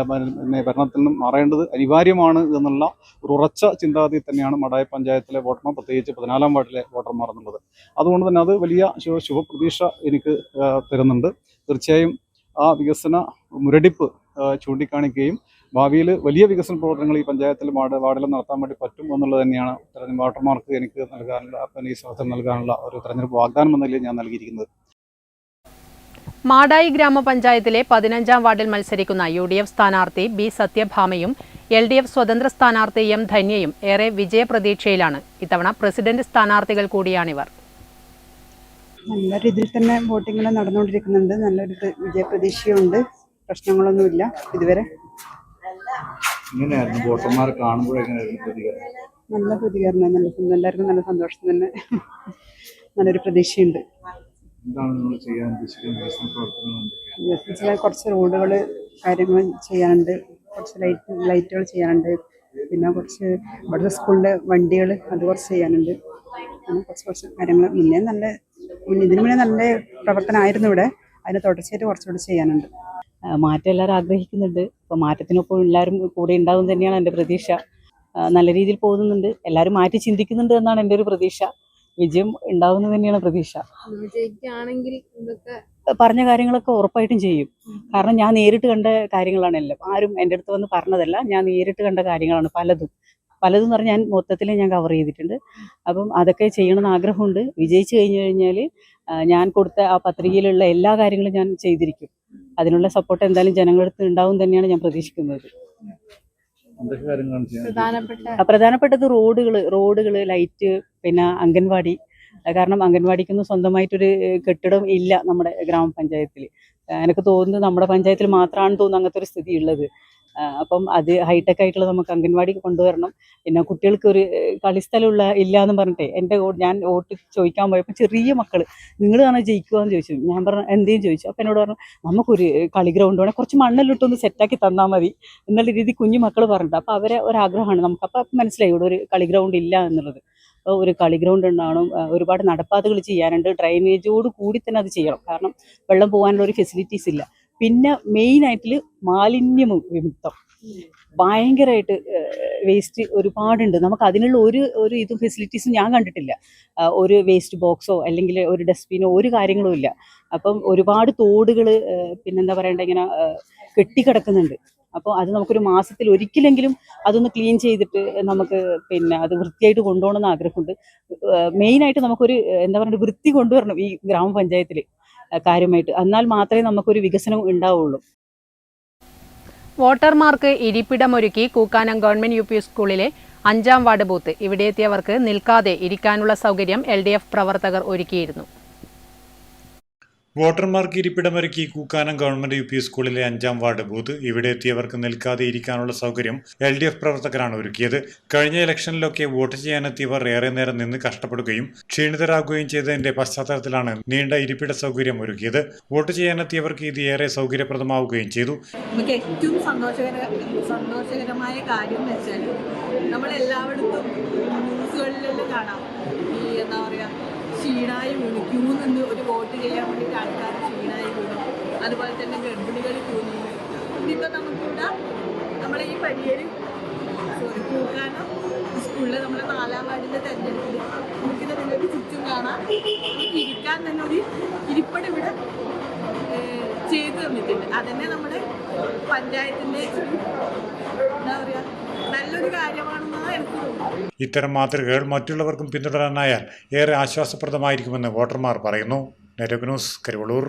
[SPEAKER 4] ഭരണത്തിൽ നിന്നും മാറേണ്ടത് അനിവാര്യമാണ് എന്നുള്ള ഒരു ഉറച്ച ചിന്താഗതി തന്നെയാണ് മടായി പഞ്ചായത്തിലെ വോട്ടർമാർ, പ്രത്യേകിച്ച് 14-ാം വാർഡിലെ വോട്ടർമാർ എന്നുള്ളത്. അതുകൊണ്ട് തന്നെ അത് വലിയ ശുഭപ്രതീക്ഷ എനിക്ക് തരുന്നുണ്ട്. തീർച്ചയായും ആ വികസന മുരടിപ്പ് ചൂണ്ടിക്കാണിക്കുകയും ഭാവിയിൽ വലിയ വികസന പ്രവർത്തനങ്ങൾ ഈ പഞ്ചായത്തിൽ വാർഡിലും നടത്താൻ വേണ്ടി പറ്റും എന്നുള്ളത് തന്നെയാണ് വോട്ടർമാർക്ക് എനിക്ക് ഈ അവസരം നൽകാനുള്ള ഒരു തെരഞ്ഞെടുപ്പ് വാഗ്ദാനം എന്ന നിലയിൽ ഞാൻ നൽകിയിരിക്കുന്നത്.
[SPEAKER 10] മാടായി ഗ്രാമപഞ്ചായത്തിലെ 15-ാം വാർഡിൽ മത്സരിക്കുന്ന UDF സ്ഥാനാർത്ഥി B സത്യഭാമയും LDF സ്വതന്ത്ര സ്ഥാനാർത്ഥി M ധന്യയും ഏറെ വിജയപ്രതീക്ഷയിലാണ്. ഇത്തവണ പ്രസിഡന്റ് സ്ഥാനാർത്ഥികൾ കൂടിയാണിവർ.
[SPEAKER 5] നല്ല രീതിയിൽ തന്നെ വോട്ടിംഗ് നടന്നുകൊണ്ടിരിക്കുന്നുണ്ട്. നല്ലൊരു വിജയപ്രതീക്ഷയുണ്ട്. പ്രശ്നങ്ങളൊന്നുമില്ല ഇതുവരെ.
[SPEAKER 4] എങ്ങനെയായിരുന്നു വോട്ടർമാരെ കാണുമ്പോഴെങ്ങനെയായിരുന്നു പ്രതികരണം?
[SPEAKER 5] നല്ല പ്രതികരണം, എല്ലാവർക്കും നല്ല സന്തോഷം തന്നെ. നല്ലൊരു പ്രതീക്ഷയുണ്ട്.
[SPEAKER 4] എന്താണ് നിങ്ങൾ ചെയ്യാൻ ഉദ്ദേശിക്കുന്നത്? വികസന പ്രവർത്തനങ്ങൾ
[SPEAKER 5] കുറച്ച് റോഡുകൾ കാര്യങ്ങൾ ചെയ്യാനുണ്ട്, കുറച്ച് ലൈറ്റുകൾ ചെയ്യാനുണ്ട്, പിന്നെ കുറച്ച് ഇവിടുത്തെ സ്കൂളിൻ്റെ വണ്ടികൾ അത് കുറച്ച് ചെയ്യാനുണ്ട്. അങ്ങനെ കുറച്ച് കാര്യങ്ങൾ ഇതിനു മുന്നേ നല്ല പ്രവർത്തനമായിരുന്നു ഇവിടെ. അതിന് തുടർച്ചയായിട്ട് കുറച്ചുകൂടി ചെയ്യാനുണ്ട്.
[SPEAKER 6] മാറ്റം എല്ലാവരും ആഗ്രഹിക്കുന്നുണ്ട്. അപ്പോൾ മാറ്റത്തിനൊപ്പം എല്ലാവരും കൂടെ ഉണ്ടാകും തന്നെയാണ് എൻ്റെ പ്രതീക്ഷ. നല്ല രീതിയിൽ പോകുന്നുണ്ട്. എല്ലാവരും മാറ്റി ചിന്തിക്കുന്നുണ്ട് എന്നാണ് എൻ്റെ ഒരു പ്രതീക്ഷ. വിജയം ഉണ്ടാവുന്നത് തന്നെയാണ് പ്രതീക്ഷ. പറഞ്ഞ കാര്യങ്ങളൊക്കെ ഉറപ്പായിട്ടും ചെയ്യും. കാരണം ഞാൻ നേരിട്ട് കണ്ട കാര്യങ്ങളാണ് എല്ലാം. ആരും എൻ്റെ അടുത്ത് വന്ന് പറഞ്ഞതല്ല, ഞാൻ നേരിട്ട് കണ്ട കാര്യങ്ങളാണ് പലതും എന്ന് പറഞ്ഞാൽ ഞാൻ മൊത്തത്തിൽ ഞാൻ കവർ ചെയ്തിട്ടുണ്ട്. അപ്പം അതൊക്കെ ചെയ്യണമെന്ന് ആഗ്രഹമുണ്ട്. വിജയിച്ചു കഴിഞ്ഞാൽ ഞാൻ കൊടുത്ത ആ പത്രികയിലുള്ള എല്ലാ കാര്യങ്ങളും ഞാൻ ചെയ്തിരിക്കും. അതിനുള്ള സപ്പോർട്ട് എന്തായാലും ജനങ്ങളടുത്ത് ഉണ്ടാവും തന്നെയാണ് ഞാൻ പ്രതീക്ഷിക്കുന്നത്. പ്രധാനപ്പെട്ടത് റോഡുകൾ, ലൈറ്റ്, പിന്നെ അംഗൻവാടി. കാരണം അംഗൻവാടിക്കൊന്നും സ്വന്തമായിട്ടൊരു കെട്ടിടം ഇല്ല നമ്മുടെ ഗ്രാമപഞ്ചായത്തിൽ. എനിക്ക് തോന്നുന്നത് നമ്മുടെ പഞ്ചായത്തിൽ മാത്രമാണ് തോന്നുന്നു അങ്ങനത്തെ ഒരു സ്ഥിതി ഉള്ളത്. അപ്പം അത് ഹൈടെക് ആയിട്ടുള്ള നമുക്ക് അംഗൻവാടി കൊണ്ടുവരണം. പിന്നെ കുട്ടികൾക്ക് ഒരു കളിസ്ഥലമുള്ള ഇല്ല എന്ന് പറഞ്ഞിട്ടേ ഞാൻ വോട്ട് ചോദിക്കാൻ പോയപ്പോൾ ചെറിയ മക്കൾ നിങ്ങളാണ് ജയിക്കുക എന്ന് ചോദിച്ചു. ഞാൻ പറഞ്ഞു എന്തേലും ചോദിച്ചു. അപ്പം എന്നോട് പറഞ്ഞു നമുക്കൊരു കളി ഗ്രൗണ്ട് വേണം, കുറച്ച് മണ്ണിലിട്ടൊന്ന് സെറ്റാക്കി തന്നാൽ മതി എന്നുള്ള രീതി കുഞ്ഞു മക്കൾ പറഞ്ഞിട്ട്. അപ്പോൾ അവരെ ഒരാഗ്രഹമാണ് നമുക്ക്. അപ്പം മനസ്സിലായി ഇവിടെ ഒരു കളി ഗ്രൗണ്ട് ഇല്ല എന്നുള്ളത്. അപ്പോൾ ഒരു കളി ഗ്രൗണ്ട് ഉണ്ടാവണം. ഒരുപാട് നടപ്പാതകൾ ചെയ്യാനുണ്ട്. ഡ്രൈനേജോട് കൂടി തന്നെ അത് ചെയ്യണം. കാരണം വെള്ളം പോകാനുള്ള ഒരു ഫെസിലിറ്റീസ് ഇല്ല. പിന്നെ മെയിനായിട്ട് മാലിന്യം വിമുക്തം. ഭയങ്കരമായിട്ട് വേസ്റ്റ് ഒരുപാടുണ്ട്. നമുക്ക് അതിനുള്ള ഒരു ഇതും ഫെസിലിറ്റീസും ഞാൻ കണ്ടിട്ടില്ല. ഒരു വേസ്റ്റ് ബോക്സോ അല്ലെങ്കിൽ ഒരു ഡസ്റ്റ്ബിനോ ഒരു കാര്യങ്ങളും ഇല്ല. അപ്പം ഒരുപാട് തോടുകൾ പിന്നെന്താ പറയണ്ട ഇങ്ങനെ കെട്ടിക്കിടക്കുന്നുണ്ട്. അപ്പോൾ അത് നമുക്കൊരു മാസത്തിൽ ഒരിക്കലെങ്കിലും അതൊന്ന് ക്ലീൻ ചെയ്തിട്ട് നമുക്ക് പിന്നെ അത് വൃത്തിയായിട്ട് കൊണ്ടുപോകണമെന്ന് ആഗ്രഹമുണ്ട്. മെയിനായിട്ട് നമുക്കൊരു എന്താ പറയുക വൃത്തി കൊണ്ടുവരണം ഈ ഗ്രാമപഞ്ചായത്തിൽ കാര്യമായിട്ട്. എന്നാൽ മാത്രമേ നമുക്കൊരു വികസനം ഉണ്ടാവുള്ളൂ.
[SPEAKER 10] വോട്ടർമാർക്ക് ഇരിപ്പിടമൊരുക്കി കൂക്കാനം ഗവൺമെന്റ് UP സ്കൂളിലെ 5-ാം വാർഡ് ബൂത്ത്. ഇവിടെ എത്തിയവർക്ക് നിൽക്കാതെ ഇരിക്കാനുള്ള സൗകര്യം LDF പ്രവർത്തകർ ഒരുക്കിയിരുന്നു.
[SPEAKER 11] വോട്ടർമാർക്ക് ഇരിപ്പിടമൊരുക്കി കൂക്കാനം ഗവൺമെന്റ് UP സ്കൂളിലെ 5-ാം വാർഡ് ബൂത്ത്. ഇവിടെ എത്തിയവർക്ക് നിൽക്കാതെ ഇരിക്കാനുള്ള സൗകര്യം LDF പ്രവർത്തകരാണ് ഒരുക്കിയത്. കഴിഞ്ഞ ഇലക്ഷനിലൊക്കെ വോട്ട് ചെയ്യാനെത്തിയവർ ഏറെ നേരം നിന്ന് കഷ്ടപ്പെടുകയും ക്ഷീണിതരാകുകയും ചെയ്തതിന്റെ പശ്ചാത്തലത്തിലാണ് നീണ്ട ഇരിപ്പിട സൗകര്യം ഒരുക്കിയത്. വോട്ട് ചെയ്യാനെത്തിയവർക്ക് ഇത് ഏറെ സൗകര്യപ്രദമാവുകയും ചെയ്തു.
[SPEAKER 7] നമുക്ക് ഏറ്റവും സന്തോഷകരമായ കാര്യം എന്ന് വെച്ചാൽ നമ്മളെല്ലായിടത്തും ന്യൂസുകളിലെല്ലാം കാണാം ഈ എന്താ പറയുക ക്ഷീണായി വീണു, ക്യൂ നിന്ന് ഒരു വോട്ട് ചെയ്യാൻ വേണ്ടിയിട്ട് ആൾക്കാർ ക്ഷീണായി വീണു. അതുപോലെ തന്നെ ഗർഭിണികൾ ക്യൂ നിന്നു. ഇതിപ്പോൾ നമുക്കിവിടെ നമ്മളെ ഈ പരിയേര് പൂക്കാനം സ്കൂളിൽ നമ്മുടെ 4-ാം വാർഡിൻ്റെ തെരഞ്ഞെടുപ്പിൽ നമുക്കിത് നിങ്ങൾക്ക് ചുറ്റും കാണാം. നമുക്ക് ഇരിക്കാൻ തന്നെ ഒരു ഇരിപ്പിടം ഇവിടെ ചെയ്തു തന്നിട്ടുണ്ട്. അതന്നെ നമ്മുടെ പഞ്ചായത്തിൻ്റെ എന്താ പറയുക നല്ലൊരു കാര്യമാണെന്നാണ് എനിക്ക് തോന്നുന്നത്.
[SPEAKER 11] ഇത്തരം മാതൃകകൾ മറ്റുള്ളവർക്കും പിന്തുടരാനായാൽ ഏറെ ആശ്വാസപ്രദമായിരിക്കുമെന്ന് വോട്ടർമാർ പറയുന്നു. Network news, Karivellur.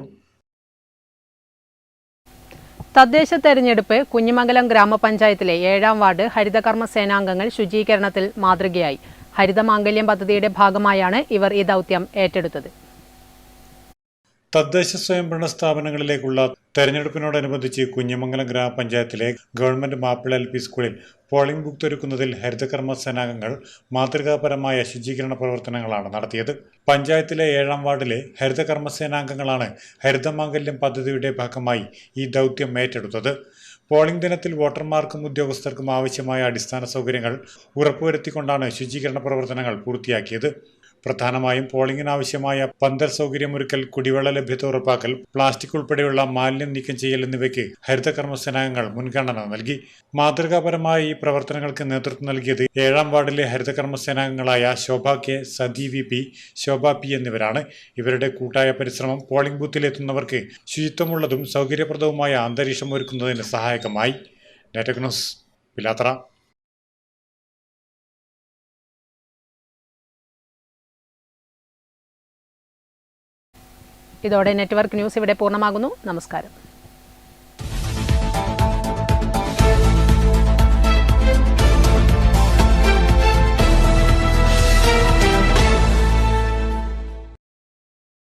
[SPEAKER 10] തദ്ദേശ തെരഞ്ഞെടുപ്പ് കുഞ്ഞിമംഗലം ഗ്രാമപഞ്ചായത്തിലെ 7-ാം വാർഡ് ഹരിതകർമ്മ സേനാംഗങ്ങൾ ശുചീകരണത്തിൽ മാതൃകയായി. ഹരിതമാംഗല്യം പദ്ധതിയുടെ ഭാഗമായാണ് ഇവർ ഈ ദൗത്യം ഏറ്റെടുത്തത്.
[SPEAKER 11] തദ്ദേശ സ്വയംഭരണ സ്ഥാപനങ്ങളിലേക്കുള്ള തെരഞ്ഞെടുപ്പിനോടനുബന്ധിച്ച് കുഞ്ഞിമംഗലം ഗ്രാമപഞ്ചായത്തിലെ ഗവൺമെന്റ് മാപ്പിള LP സ്കൂളിൽ പോളിംഗ് ബൂത്ത് ഒരുക്കുന്നതിൽ ഹരിതകർമ്മ സേനാംഗങ്ങൾ മാതൃകാപരമായ ശുചീകരണ പ്രവർത്തനങ്ങളാണ് നടത്തിയത്. പഞ്ചായത്തിലെ 7-ാം വാർഡിലെ ഹരിതകർമ്മ സേനാംഗങ്ങളാണ് ഹരിതമാംഗല്യം പദ്ധതിയുടെ ഭാഗമായി ഈ ദൗത്യം ഏറ്റെടുത്തത്. പോളിംഗ് ദിനത്തിൽ വോട്ടർമാർക്കും ഉദ്യോഗസ്ഥർക്കും ആവശ്യമായ അടിസ്ഥാന സൗകര്യങ്ങൾ ഉറപ്പുവരുത്തിക്കൊണ്ടാണ് ശുചീകരണ പ്രവർത്തനങ്ങൾ പൂർത്തിയാക്കിയത്. പ്രധാനമായും പോളിംഗിനാവശ്യമായ പന്തൽ സൗകര്യമൊരുക്കൽ, കുടിവെള്ള ലഭ്യത ഉറപ്പാക്കൽ, പ്ലാസ്റ്റിക് ഉൾപ്പെടെയുള്ള മാലിന്യം നീക്കം ചെയ്യൽ എന്നിവയ്ക്ക് ഹരിതകർമ്മ സേനാംഗങ്ങൾ മുൻഗണന നൽകി. മാതൃകാപരമായ ഈ പ്രവർത്തനങ്ങൾക്ക് നേതൃത്വം നൽകിയത് 7-ാം വാർഡിലെ ഹരിതകർമ്മ സേനാംഗങ്ങളായ ശോഭ കെ, സതി VP, ശോഭ P എന്നിവരാണ്. ഇവരുടെ കൂട്ടായ പരിശ്രമം പോളിംഗ് ബൂത്തിലെത്തുന്നവർക്ക് ശുചിത്വമുള്ളതും സൗകര്യപ്രദവുമായ അന്തരീക്ഷം ഒരുക്കുന്നതിന് സഹായകമായി. Network news, Pilathara.
[SPEAKER 10] ഇതോടെ നെറ്റ്വർക്ക് ന്യൂസ് ഇവിടെ പൂർണ്ണമാകുന്നു. നമസ്കാരം.